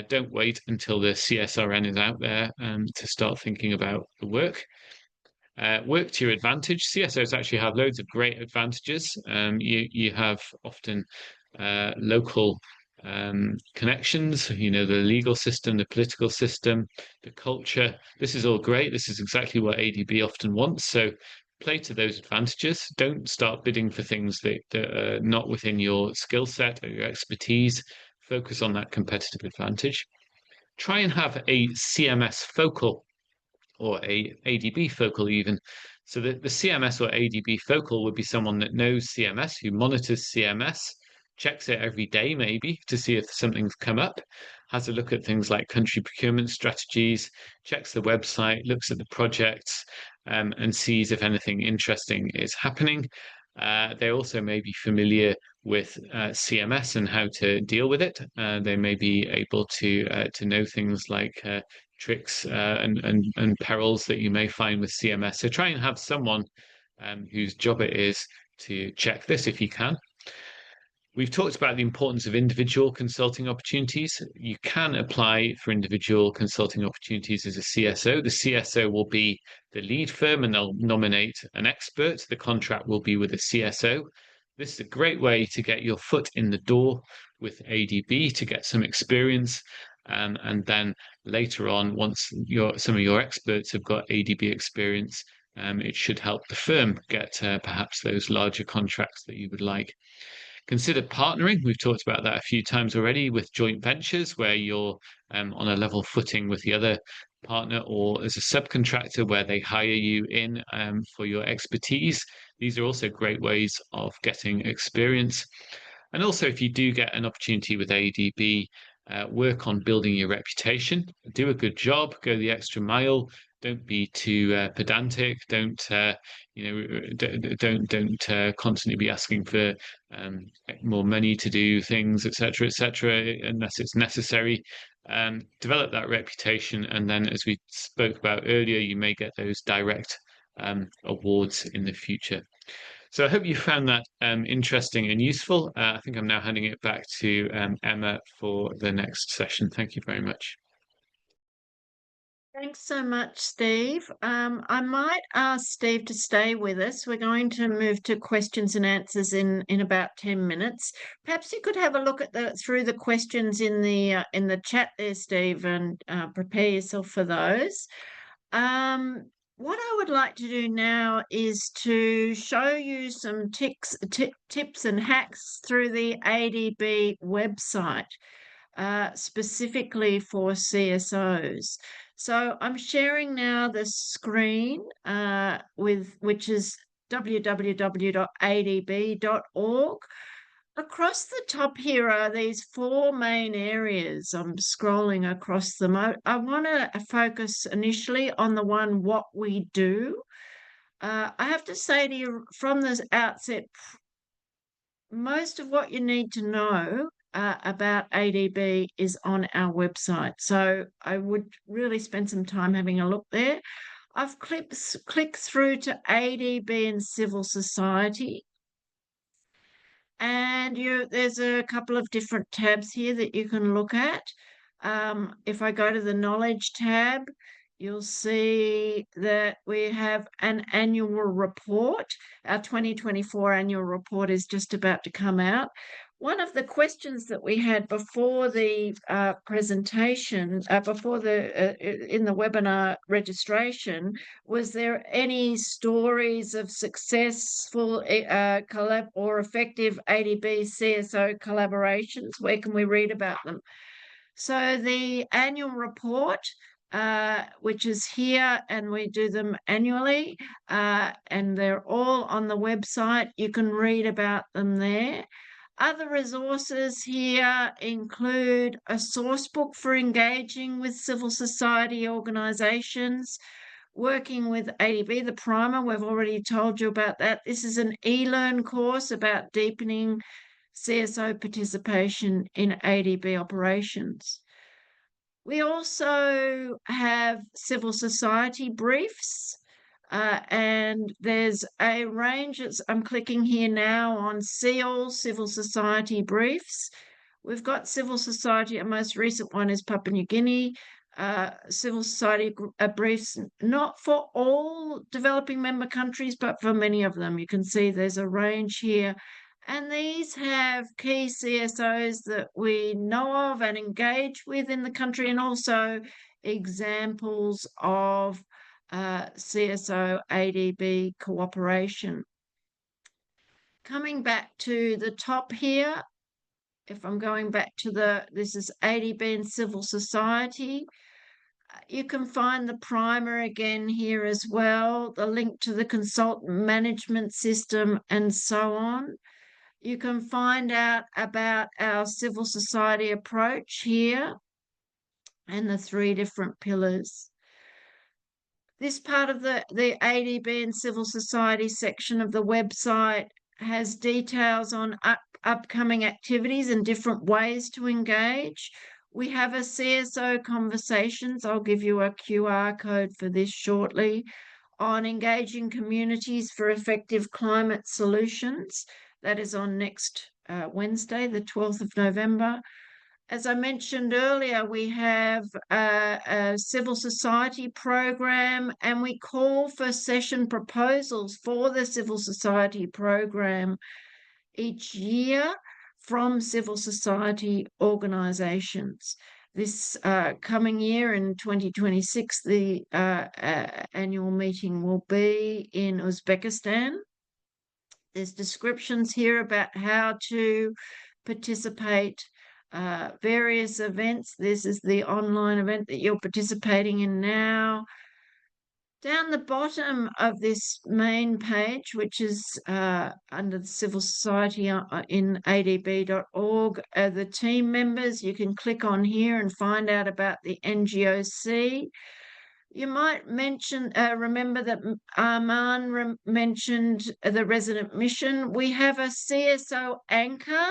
Don't wait until the CSRN is out there to start thinking about the work. Work to your advantage. CSOs actually have loads of great advantages. You have often local connections, the legal system, the political system, the culture. This is all great. This is exactly what ADB often wants. So play to those advantages. Don't start bidding for things that are not within your skill set or your expertise. Focus on that competitive advantage. Try and have a CMS focal, or a ADB focal even. So the CMS or ADB focal would be someone that knows CMS, who monitors CMS, checks it every day maybe to see if something's come up, has a look at things like country procurement strategies, checks the website, looks at the projects, and sees if anything interesting is happening. They also may be familiar with CMS and how to deal with it. They may be able to know things like tricks and perils that you may find with CMS. So try and have someone whose job it is to check this if you can. We've talked about the importance of individual consulting opportunities. You can apply for individual consulting opportunities as a CSO. The CSO will be the lead firm and they'll nominate an expert. The contract will be with a CSO. This is a great way to get your foot in the door with ADB, to get some experience. And then later on, once some of your experts have got ADB experience, it should help the firm get perhaps those larger contracts that you would like. Consider partnering. We've talked about that a few times already, with joint ventures where you're on a level footing with the other partner, or as a subcontractor where they hire you in for your expertise. These are also great ways of getting experience. And also, if you do get an opportunity with ADB, work on building your reputation. Do a good job, go the extra mile, don't be too pedantic. Don't don't constantly be asking for more money to do things, etc., unless it's necessary. Develop that reputation, and then, as we spoke about earlier, you may get those direct awards in the future. So I hope you found that interesting and useful. I think I'm now handing it back to Emma for the next session. Thank you very much. Thanks so much, Steve. I might ask Steve to stay with us. We're going to move to questions and answers in about 10 minutes. Perhaps you could have a look at through the questions in the chat there, Steve, and prepare yourself for those. What I would like to do now is to show you some tips and hacks through the ADB website, specifically for CSOs. So I'm sharing now the screen which is www.adb.org. Across the top here are these four main areas. I'm scrolling across them. I want to focus initially on the one, what we do. I have to say to you from the outset, most of what you need to know about ADB is on our website. So I would really spend some time having a look there. I've clicked through to ADB and Civil Society. And there's a couple of different tabs here that you can look at. If I go to the Knowledge tab, you'll see that we have an annual report. Our 2024 annual report is just about to come out. One of the questions that we had before the presentation, in the webinar registration, was there any stories of successful collab or effective ADB CSO collaborations? Where can we read about them? So the annual report, which is here, and we do them annually, and they're all on the website. You can read about them there. Other resources here include a source book for engaging with civil society organisations, working with ADB, the primer, we've already told you about that. This is an e-learn course about deepening CSO participation in ADB operations. We also have civil society briefs. And there's a range. I'm clicking here now on See All Civil Society Briefs. We've got civil society, our most recent one is Papua New Guinea. Civil society briefs, not for all developing member countries, but for many of them. You can see there's a range here. And these have key CSOs that we know of and engage with in the country, and also examples of CSO ADB cooperation. Coming back to the top here, if I'm going back to this is ADB and Civil Society. You can find the primer again here as well, the link to the consultant management system and so on. You can find out about our civil society approach here and the three different pillars. This part of the ADB and Civil Society section of the website has details on upcoming activities and different ways to engage. We have a CSO conversations. I'll give you a QR code for this shortly, on engaging communities for effective climate solutions. That is on next Wednesday, the 12th of November. As I mentioned earlier, we have a civil society program, and we call for session proposals for the civil society program each year from civil society organisations. This coming year in 2026, the annual meeting will be in Uzbekistan. There's descriptions here about how to participate various events. This is the online event that you're participating in now. Down the bottom of this main page, which is under the Civil Society in adb.org, are the team members. You can click on here and find out about the NGOC. You might remember that Arman mentioned the resident mission. We have a CSO anchor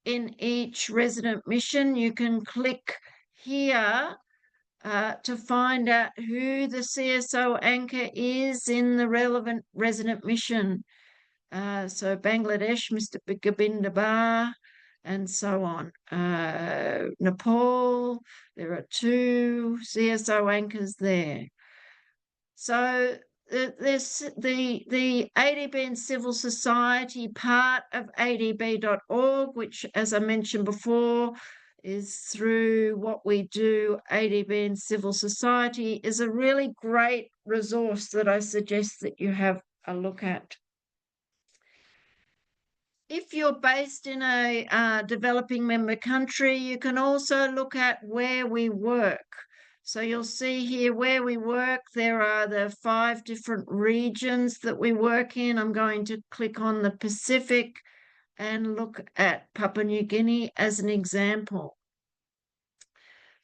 in each resident mission. You can click here to find out who the CSO anchor is in the relevant resident mission. So Bangladesh, Mr. Gobinder Bar, and so on. Nepal, there are 2 CSO anchors there. So the ADB and civil society part of adb.org, which, as I mentioned before, is through what we do, ADB and civil society, is a really great resource that I suggest that you have a look at. If you're based in a developing member country, you can also look at where we work. So you'll see here where we work, there are the 5 different regions that we work in. I'm going to click on the Pacific and look at Papua New Guinea as an example.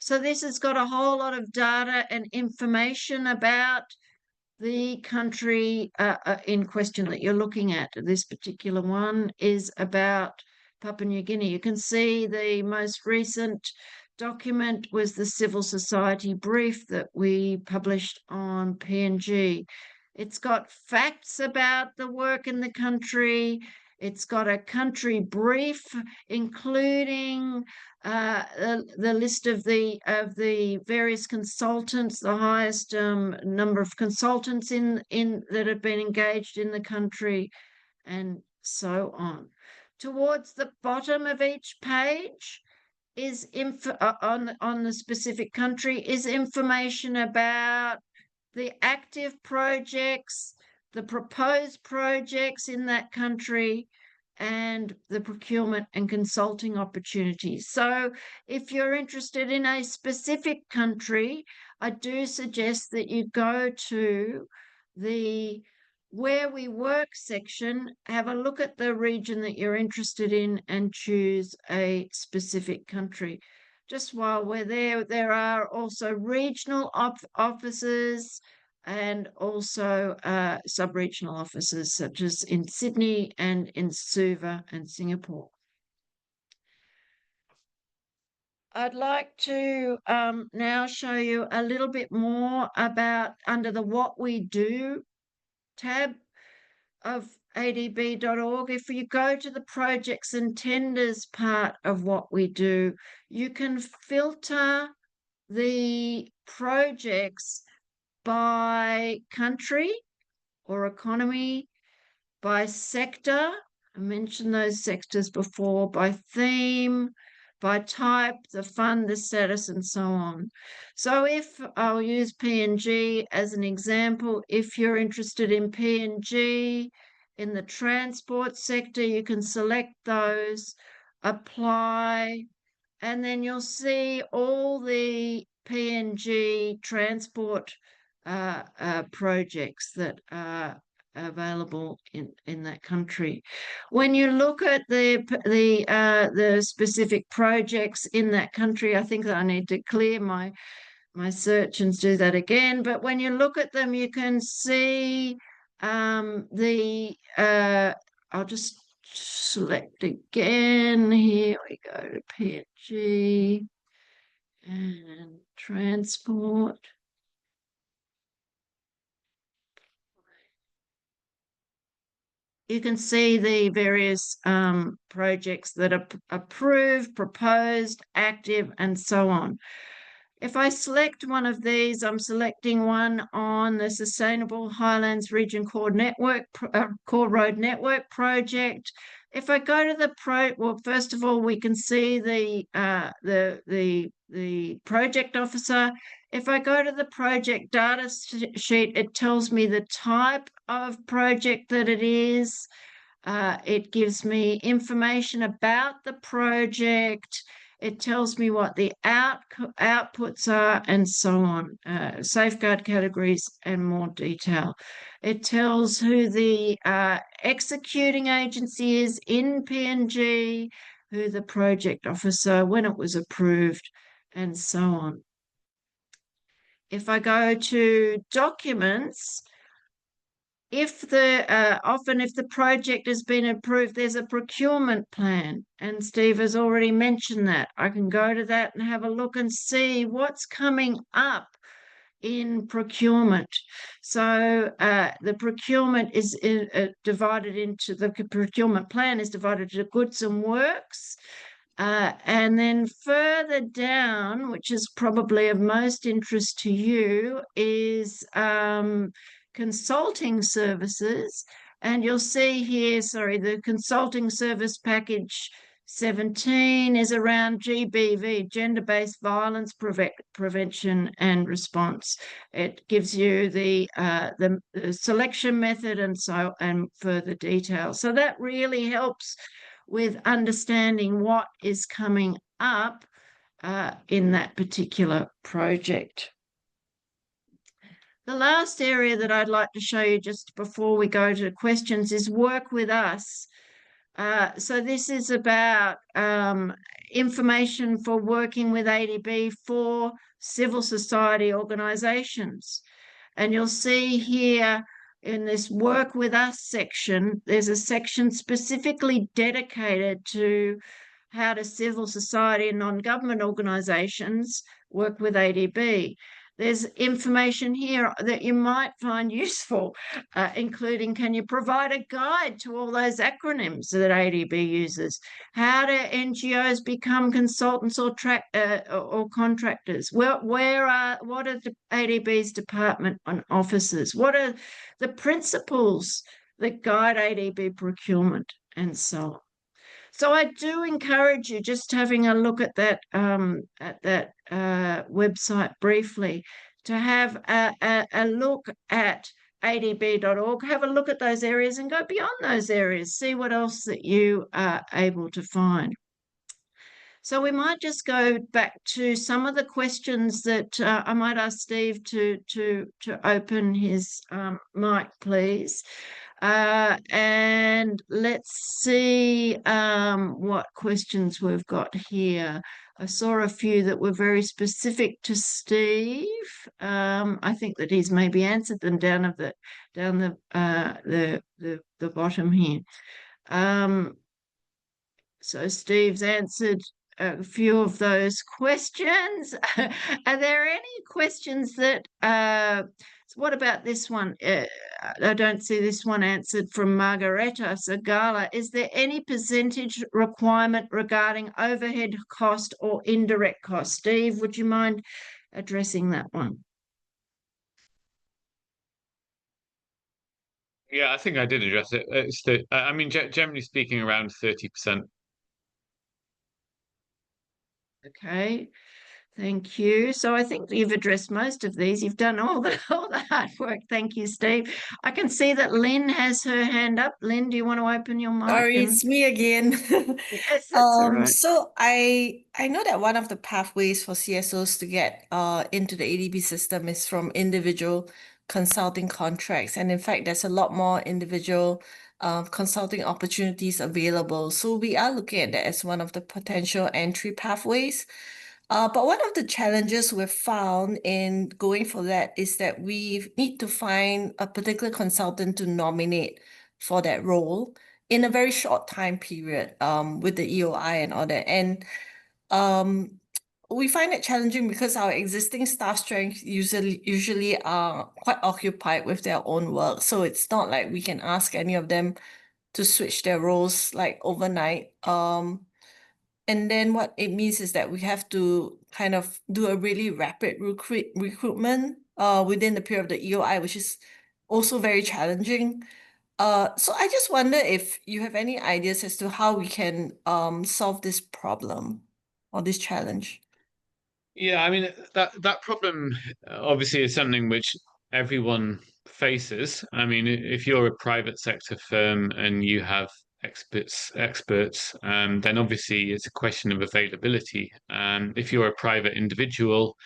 So this has got a whole lot of data and information about the country in question that you're looking at. This particular one is about Papua New Guinea. You can see the most recent document was the civil society brief that we published on PNG. It's got facts about the work in the country. It's got a country brief, including the list of the various consultants, the highest number of consultants in that have been engaged in the country, and so on. Towards the bottom of each page is on the specific country is information about the active projects, the proposed projects in that country, and the procurement and consulting opportunities. So if you're interested in a specific country, I do suggest that you go to the Where We Work section, have a look at the region that you're interested in and choose a specific country. Just while we're there, there are also regional offices and also sub-regional offices, such as in Sydney and in Suva and Singapore. I'd like to now show you a little bit more about under the What We Do tab of adb.org. If you go to the projects and tenders part of what we do, you can filter the projects by country or economy, by sector, I mentioned those sectors before, by theme, by type, the fund, the status, and so on. So if I'll use PNG as an example, if you're interested in PNG in the transport sector, you can select those, apply, and then you'll see all the PNG transport projects that are available in that country. When you look at the specific projects in that country, I think that I need to clear my search and do that again. But when you look at them, you can see I'll just select again. Here we go to PNG and transport. You can see the various projects that are approved, proposed, active, and so on. If I select one of these, I'm selecting one on the Sustainable Highlands Region Core Road Network project. If I go to well, first of all, we can see the project officer. If I go to the project data sheet, it tells me the type of project that it is. It gives me information about the project. It tells me what the outputs are and so on, safeguard categories and more detail. It tells who the executing agency is in PNG, who the project officer, when it was approved, and so on. if I go to documents, if often if the project has been approved, there's a procurement plan, and Steve has already mentioned that. I can go to that and have a look and see what's coming up in procurement. So the procurement is divided into, the procurement plan is divided into goods and works. And then further down, which is probably of most interest to you, is consulting services. And you'll see here, sorry, the consulting service package 17 is around GBV, gender-based violence prevention and response. It gives you the selection method and further detail. So that really helps with understanding what is coming up in that particular project. The last area that I'd like to show you just before we go to questions is work with us. So this is about information for working with ADB for civil society organisations. And you'll see here in this work with us section, there's a section specifically dedicated to how do civil society and non-government organisations work with ADB. There's information here that you might find useful, including, can you provide a guide to all those acronyms that ADB uses? How do NGOs become consultants or contractors? What are the ADB's department and offices? What are the principles that guide ADB procurement, and so on? So I do encourage you just having a look at that website briefly, to have a look at adb.org, have a look at those areas and go beyond those areas, see what else that you are able to find. So we might just go back to some of the questions that I might ask Steve to open his mic, please. And let's see what questions we've got here. I saw a few that were very specific to Steve. I think that he's maybe answered them down the bottom here. So Steve's answered a few of those questions. Are there any questions that what about this one? I don't see this one answered from Margareta Sagala. Is there any percentage requirement regarding overhead cost or indirect cost? Steve, would you mind addressing that one? Yeah, I think I did address it. It's I mean, generally speaking, around 30%. Okay. Thank you. So I think you've addressed most of these. You've done all the hard work. Thank you, Steve. I can see that Lynn has her hand up. Lynn, do you want to open your mic? Sorry, it's me again. Yes, that's all right. So I know that one of the pathways for CSOs to get into the ADB system is from individual consulting contracts. And in fact, there's a lot more individual consulting opportunities available. So we are looking at that as one of the potential entry pathways. But one of the challenges we've found in going for that is that we need to find a particular consultant to nominate for that role in a very short time period with the EOI and all that. And we find it challenging because our existing staff strength usually are quite occupied with their own work. So it's not like we can ask any of them to switch their roles like overnight. And then what it means is that we have to kind of do a really rapid recruitment within the period of the EOI, which is also very challenging. So I just wonder if you have any ideas as to how we can solve this problem or this challenge. Yeah, I mean, that problem obviously is something which everyone faces. I mean, if you're a private sector firm and you have experts, then obviously it's a question of availability. If you're a private individual,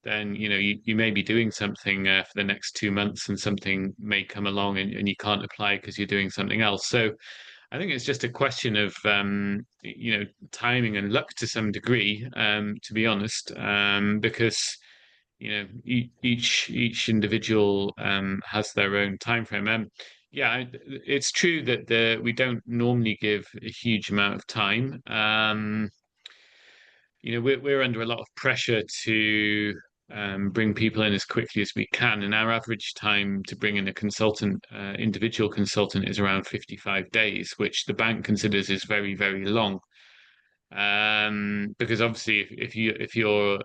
then you may be doing something for the next 2 months, and something may come along and you can't apply because you're doing something else. So I think it's just a question of timing and luck to some degree, to be honest, because each individual has their own time frame. Yeah, it's true that we don't normally give a huge amount of time. We're under a lot of pressure to bring people in as quickly as we can, and our average time to bring in a consultant, individual consultant, is around 55 days, which the bank considers is very, very long. Because obviously, if you're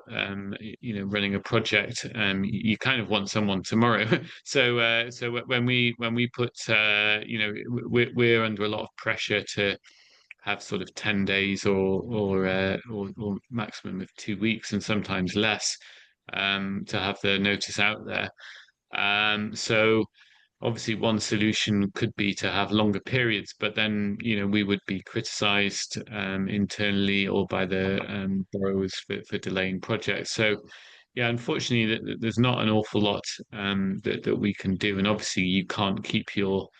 running a project, you kind of want someone tomorrow. So when we put we're under a lot of pressure to have sort of 10 days or maximum of 2 weeks, and sometimes less, to have the notice out there. So obviously one solution could be to have longer periods, but then we would be criticised internally or by the borrowers for delaying projects. So yeah, unfortunately, there's not an awful lot that we can do, and obviously you can't keep your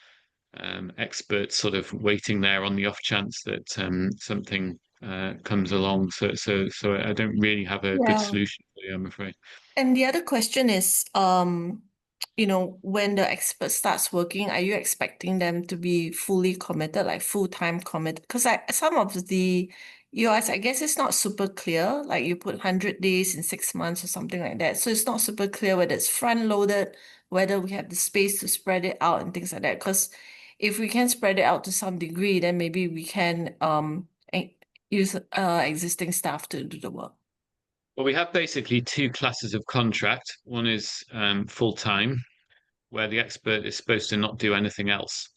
experts sort of waiting there on the off chance that something comes along. So I don't really have a good solution for you, I'm afraid. And the other question is, when the expert starts working, are you expecting them to be fully committed, like full-time committed? Because some of the EOS, I guess it's not super clear, like you put 100 days in 6 months or something like that. So it's not super clear whether it's front-loaded, whether we have the space to spread it out and things like that. Because if we can spread it out to some degree, then maybe we can use existing staff to do the work. Well, we have basically two classes of contract. One is full-time, where the expert is supposed to not do anything else.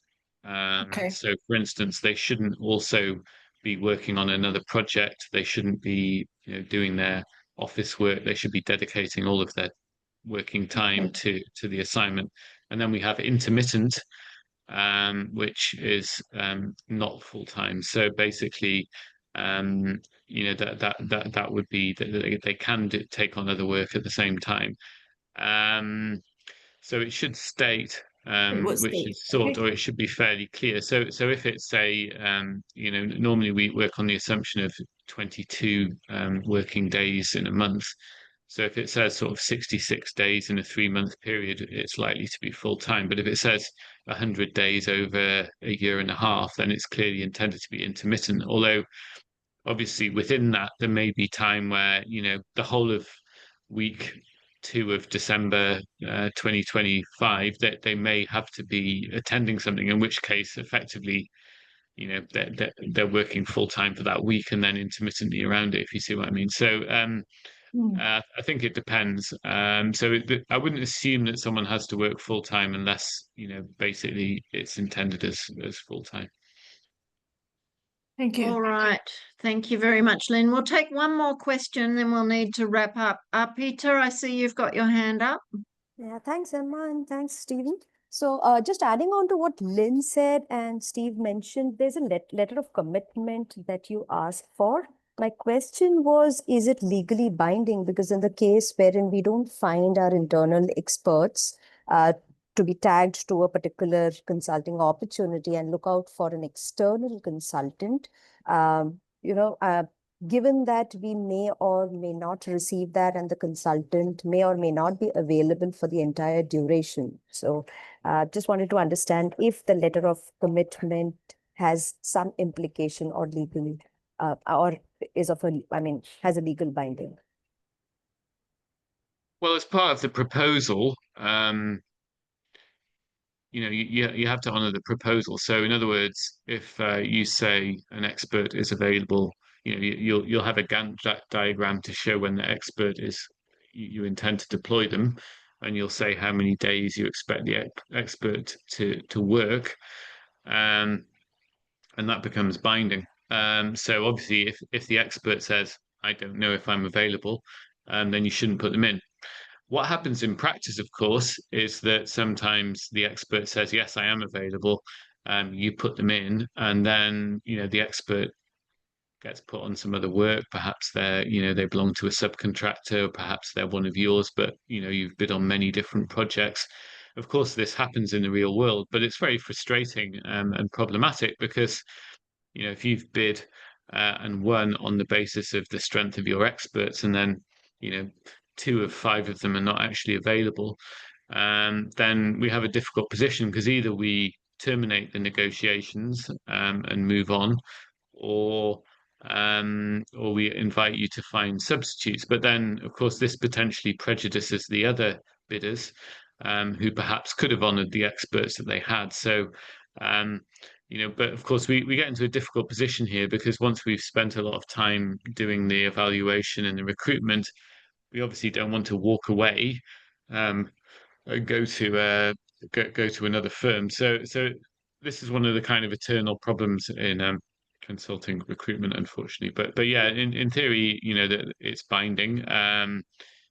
Okay. So, for instance, they shouldn't also be working on another project. They shouldn't be, doing their office work. They should be dedicating all of their working time to the assignment. And then we have intermittent, which is not full-time. So basically, that would be that they can take on other work at the same time. So it should state, which is sort, or it should be fairly clear. So if it's normally we work on the assumption of 22 working days in a month. So if it says sort of 66 days in a 3-month period, it's likely to be full time. But if it says 100 days over a year and a half, then it's clearly intended to be intermittent. Although obviously within that, there may be time where, the whole of week 2 of December 2025, that they may have to be attending something, in which case effectively, they're working full time for that week and then intermittently around it, if you see what I mean. So I think it depends. I wouldn't assume that someone has to work full time unless, basically it's intended as full time. Thank you. All right. Thank you very much, Lynn. We'll take one more question, then we'll need to wrap up. Peter, I see you've got your hand up. Yeah, thanks, Emma, and thanks, Stephen. So just adding on to what Lynn said and Steve mentioned, there's a letter of commitment that you asked for. My question was, is it legally binding? Because in the case wherein we don't find our internal experts to be tagged to a particular consulting opportunity and look out for an external consultant, given that we may or may not receive that and the consultant may or may not be available for the entire duration. So just wanted to understand if the letter of commitment has some implication or legal or is has a legal binding. Well, as part of the proposal, you have to honor the proposal. So in other words, if you say an expert is available, you'll have a Gantt diagram to show when the expert is, you intend to deploy them, and you'll say how many days you expect the expert to work, and that becomes binding. So obviously, if the expert says, I don't know if I'm available, then you shouldn't put them in. What happens in practice, of course, is that sometimes the expert says, yes, I am available. You put them in, and then, the expert gets put on some other work. Perhaps they belong to a subcontractor, perhaps they're one of yours, but, you've bid on many different projects. Of course, this happens in the real world, but it's very frustrating and problematic because, if you've bid and won on the basis of the strength of your experts, and then, 2 of 5 of them are not actually available, then we have a difficult position, because either we terminate the negotiations and move on, or we invite you to find substitutes. But then, of course, this potentially prejudices the other bidders who perhaps could have honoured the experts that they had. So, but of course, we get into a difficult position here, because once we've spent a lot of time doing the evaluation and the recruitment, we obviously don't want to walk away and go to another firm. So this is one of the kind of eternal problems in consulting recruitment, unfortunately. But yeah, in theory, that it's binding.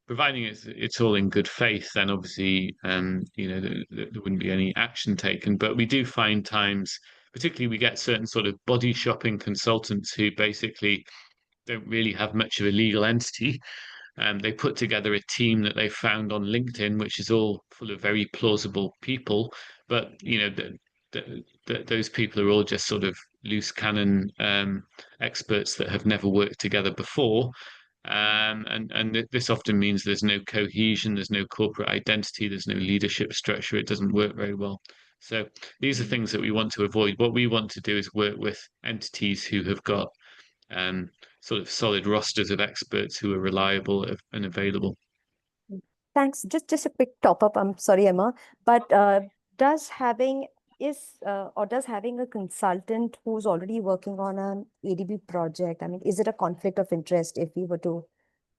Providing it's all in good faith, then obviously, there wouldn't be any action taken. But we do find times, particularly, we get certain sort of body shopping consultants who basically don't really have much of a legal entity. They put together a team that they found on LinkedIn, which is all full of very plausible people. But those people are all just sort of loose cannon experts that have never worked together before. And this often means there's no cohesion, there's no corporate identity, there's no leadership structure. It doesn't work very well. So these are things that we want to avoid. What we want to do is work with entities who have got sort of solid rosters of experts who are reliable and available. Thanks. Just a quick top up. I'm sorry, Emma, but does having a consultant who's already working on an ADB project, I mean, is it a conflict of interest if we were to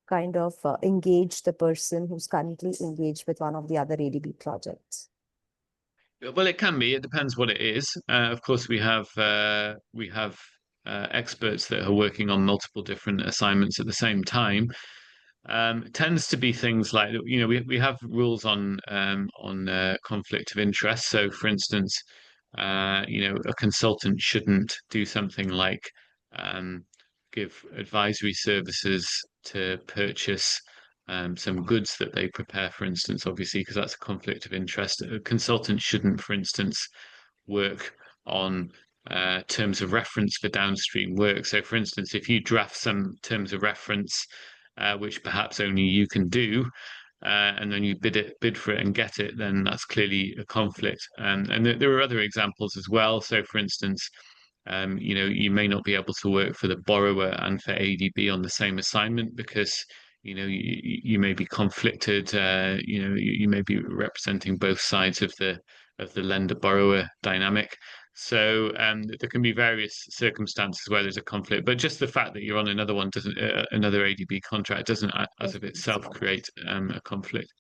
kind of engage the person who's currently engaged with one of the other ADB projects? Well, it can be. It depends what it is. Of course, we have experts that are working on multiple different assignments at the same time. It tends to be things like, we have rules on conflict of interest. So, for instance, a consultant shouldn't do something like give advisory services to purchase some goods that they prepare, for instance, obviously, because that's a conflict of interest. A consultant shouldn't, for instance, work on terms of reference for downstream work. So, for instance, if you draft some terms of reference, which perhaps only you can do, and then you bid for it and get it, then that's clearly a conflict. And there are other examples as well. So, for instance, you may not be able to work for the borrower and for ADB on the same assignment, because you may be conflicted. You may be representing both sides of the lender-borrower dynamic. So there can be various circumstances where there's a conflict, but just the fact that you're on another one doesn't another ADB contract doesn't, as of itself, create a conflict.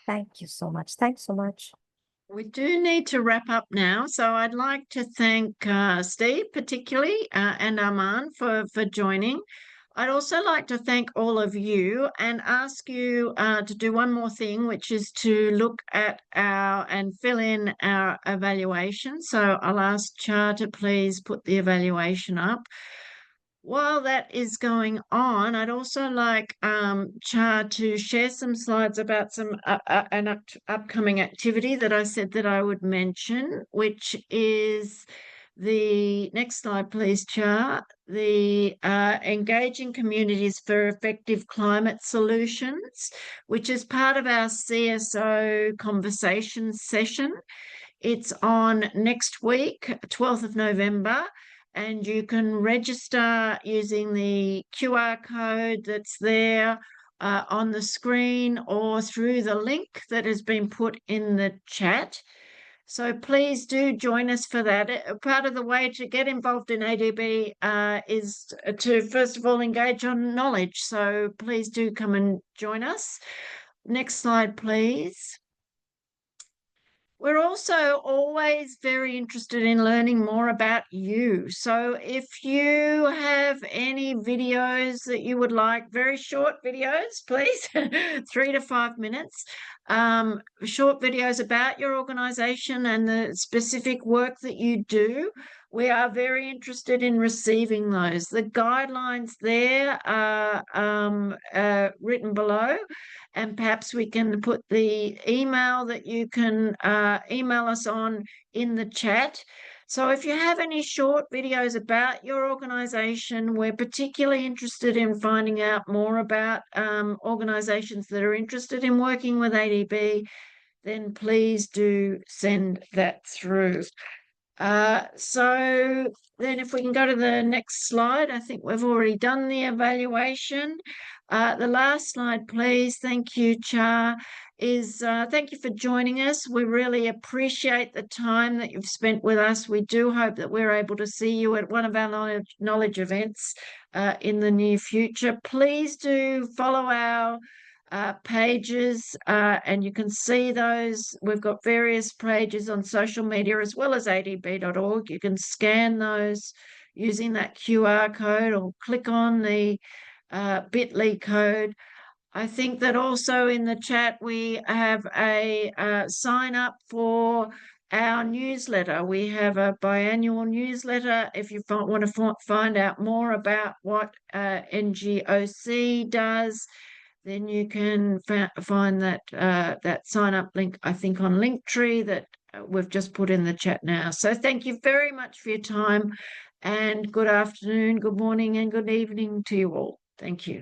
Thank you so much. Thanks so much. We do need to wrap up now, so I'd like to thank Steve particularly and Arman for joining. I'd also like to thank all of you and ask you to do one more thing, which is to look at and fill in our evaluation. So I'll ask Char to please put the evaluation up. While that is going on, I'd also like Char to share some slides about an upcoming activity that I said that I would mention, which is the next slide, please, Char. The Engaging Communities for Effective Climate Solutions, which is part of our CSO conversation session. It's on next week, 12th of November. And you can register using the QR code that's there on the screen, or through the link that has been put in the chat. So please do join us for that. Part of the way to get involved in ADB is to, first of all, engage on knowledge. So please do come and join us. Next slide, please. We're also always very interested in learning more about you. So if you have any videos that you would like, very short videos, please, 3 to 5 minutes, short videos about your organization and the specific work that you do, we are very interested in receiving those. The guidelines there are written below, and perhaps we can put the email that you can email us on in the chat. So if you have any short videos about your organisation, we're particularly interested in finding out more about organisations that are interested in working with ADB, then please do send that through. So then if we can go to the next slide, I think we've already done the evaluation. The last slide, please. Thank you, Cha. Thank you for joining us. We really appreciate the time that you've spent with us. We do hope that we're able to see you at one of our knowledge events in the near future. Please do follow our pages, and you can see those. We've got various pages on social media as well as adb.org. You can scan those using that QR code or click on the bit.ly code. I think that also in the chat we have a sign up for our newsletter. We have a biannual newsletter. If you want to find out more about what NGOC does, then you can find that sign up link, I think, on Linktree that we've just put in the chat now. So thank you very much for your time, and good afternoon, good morning, and good evening to you all. Thank you.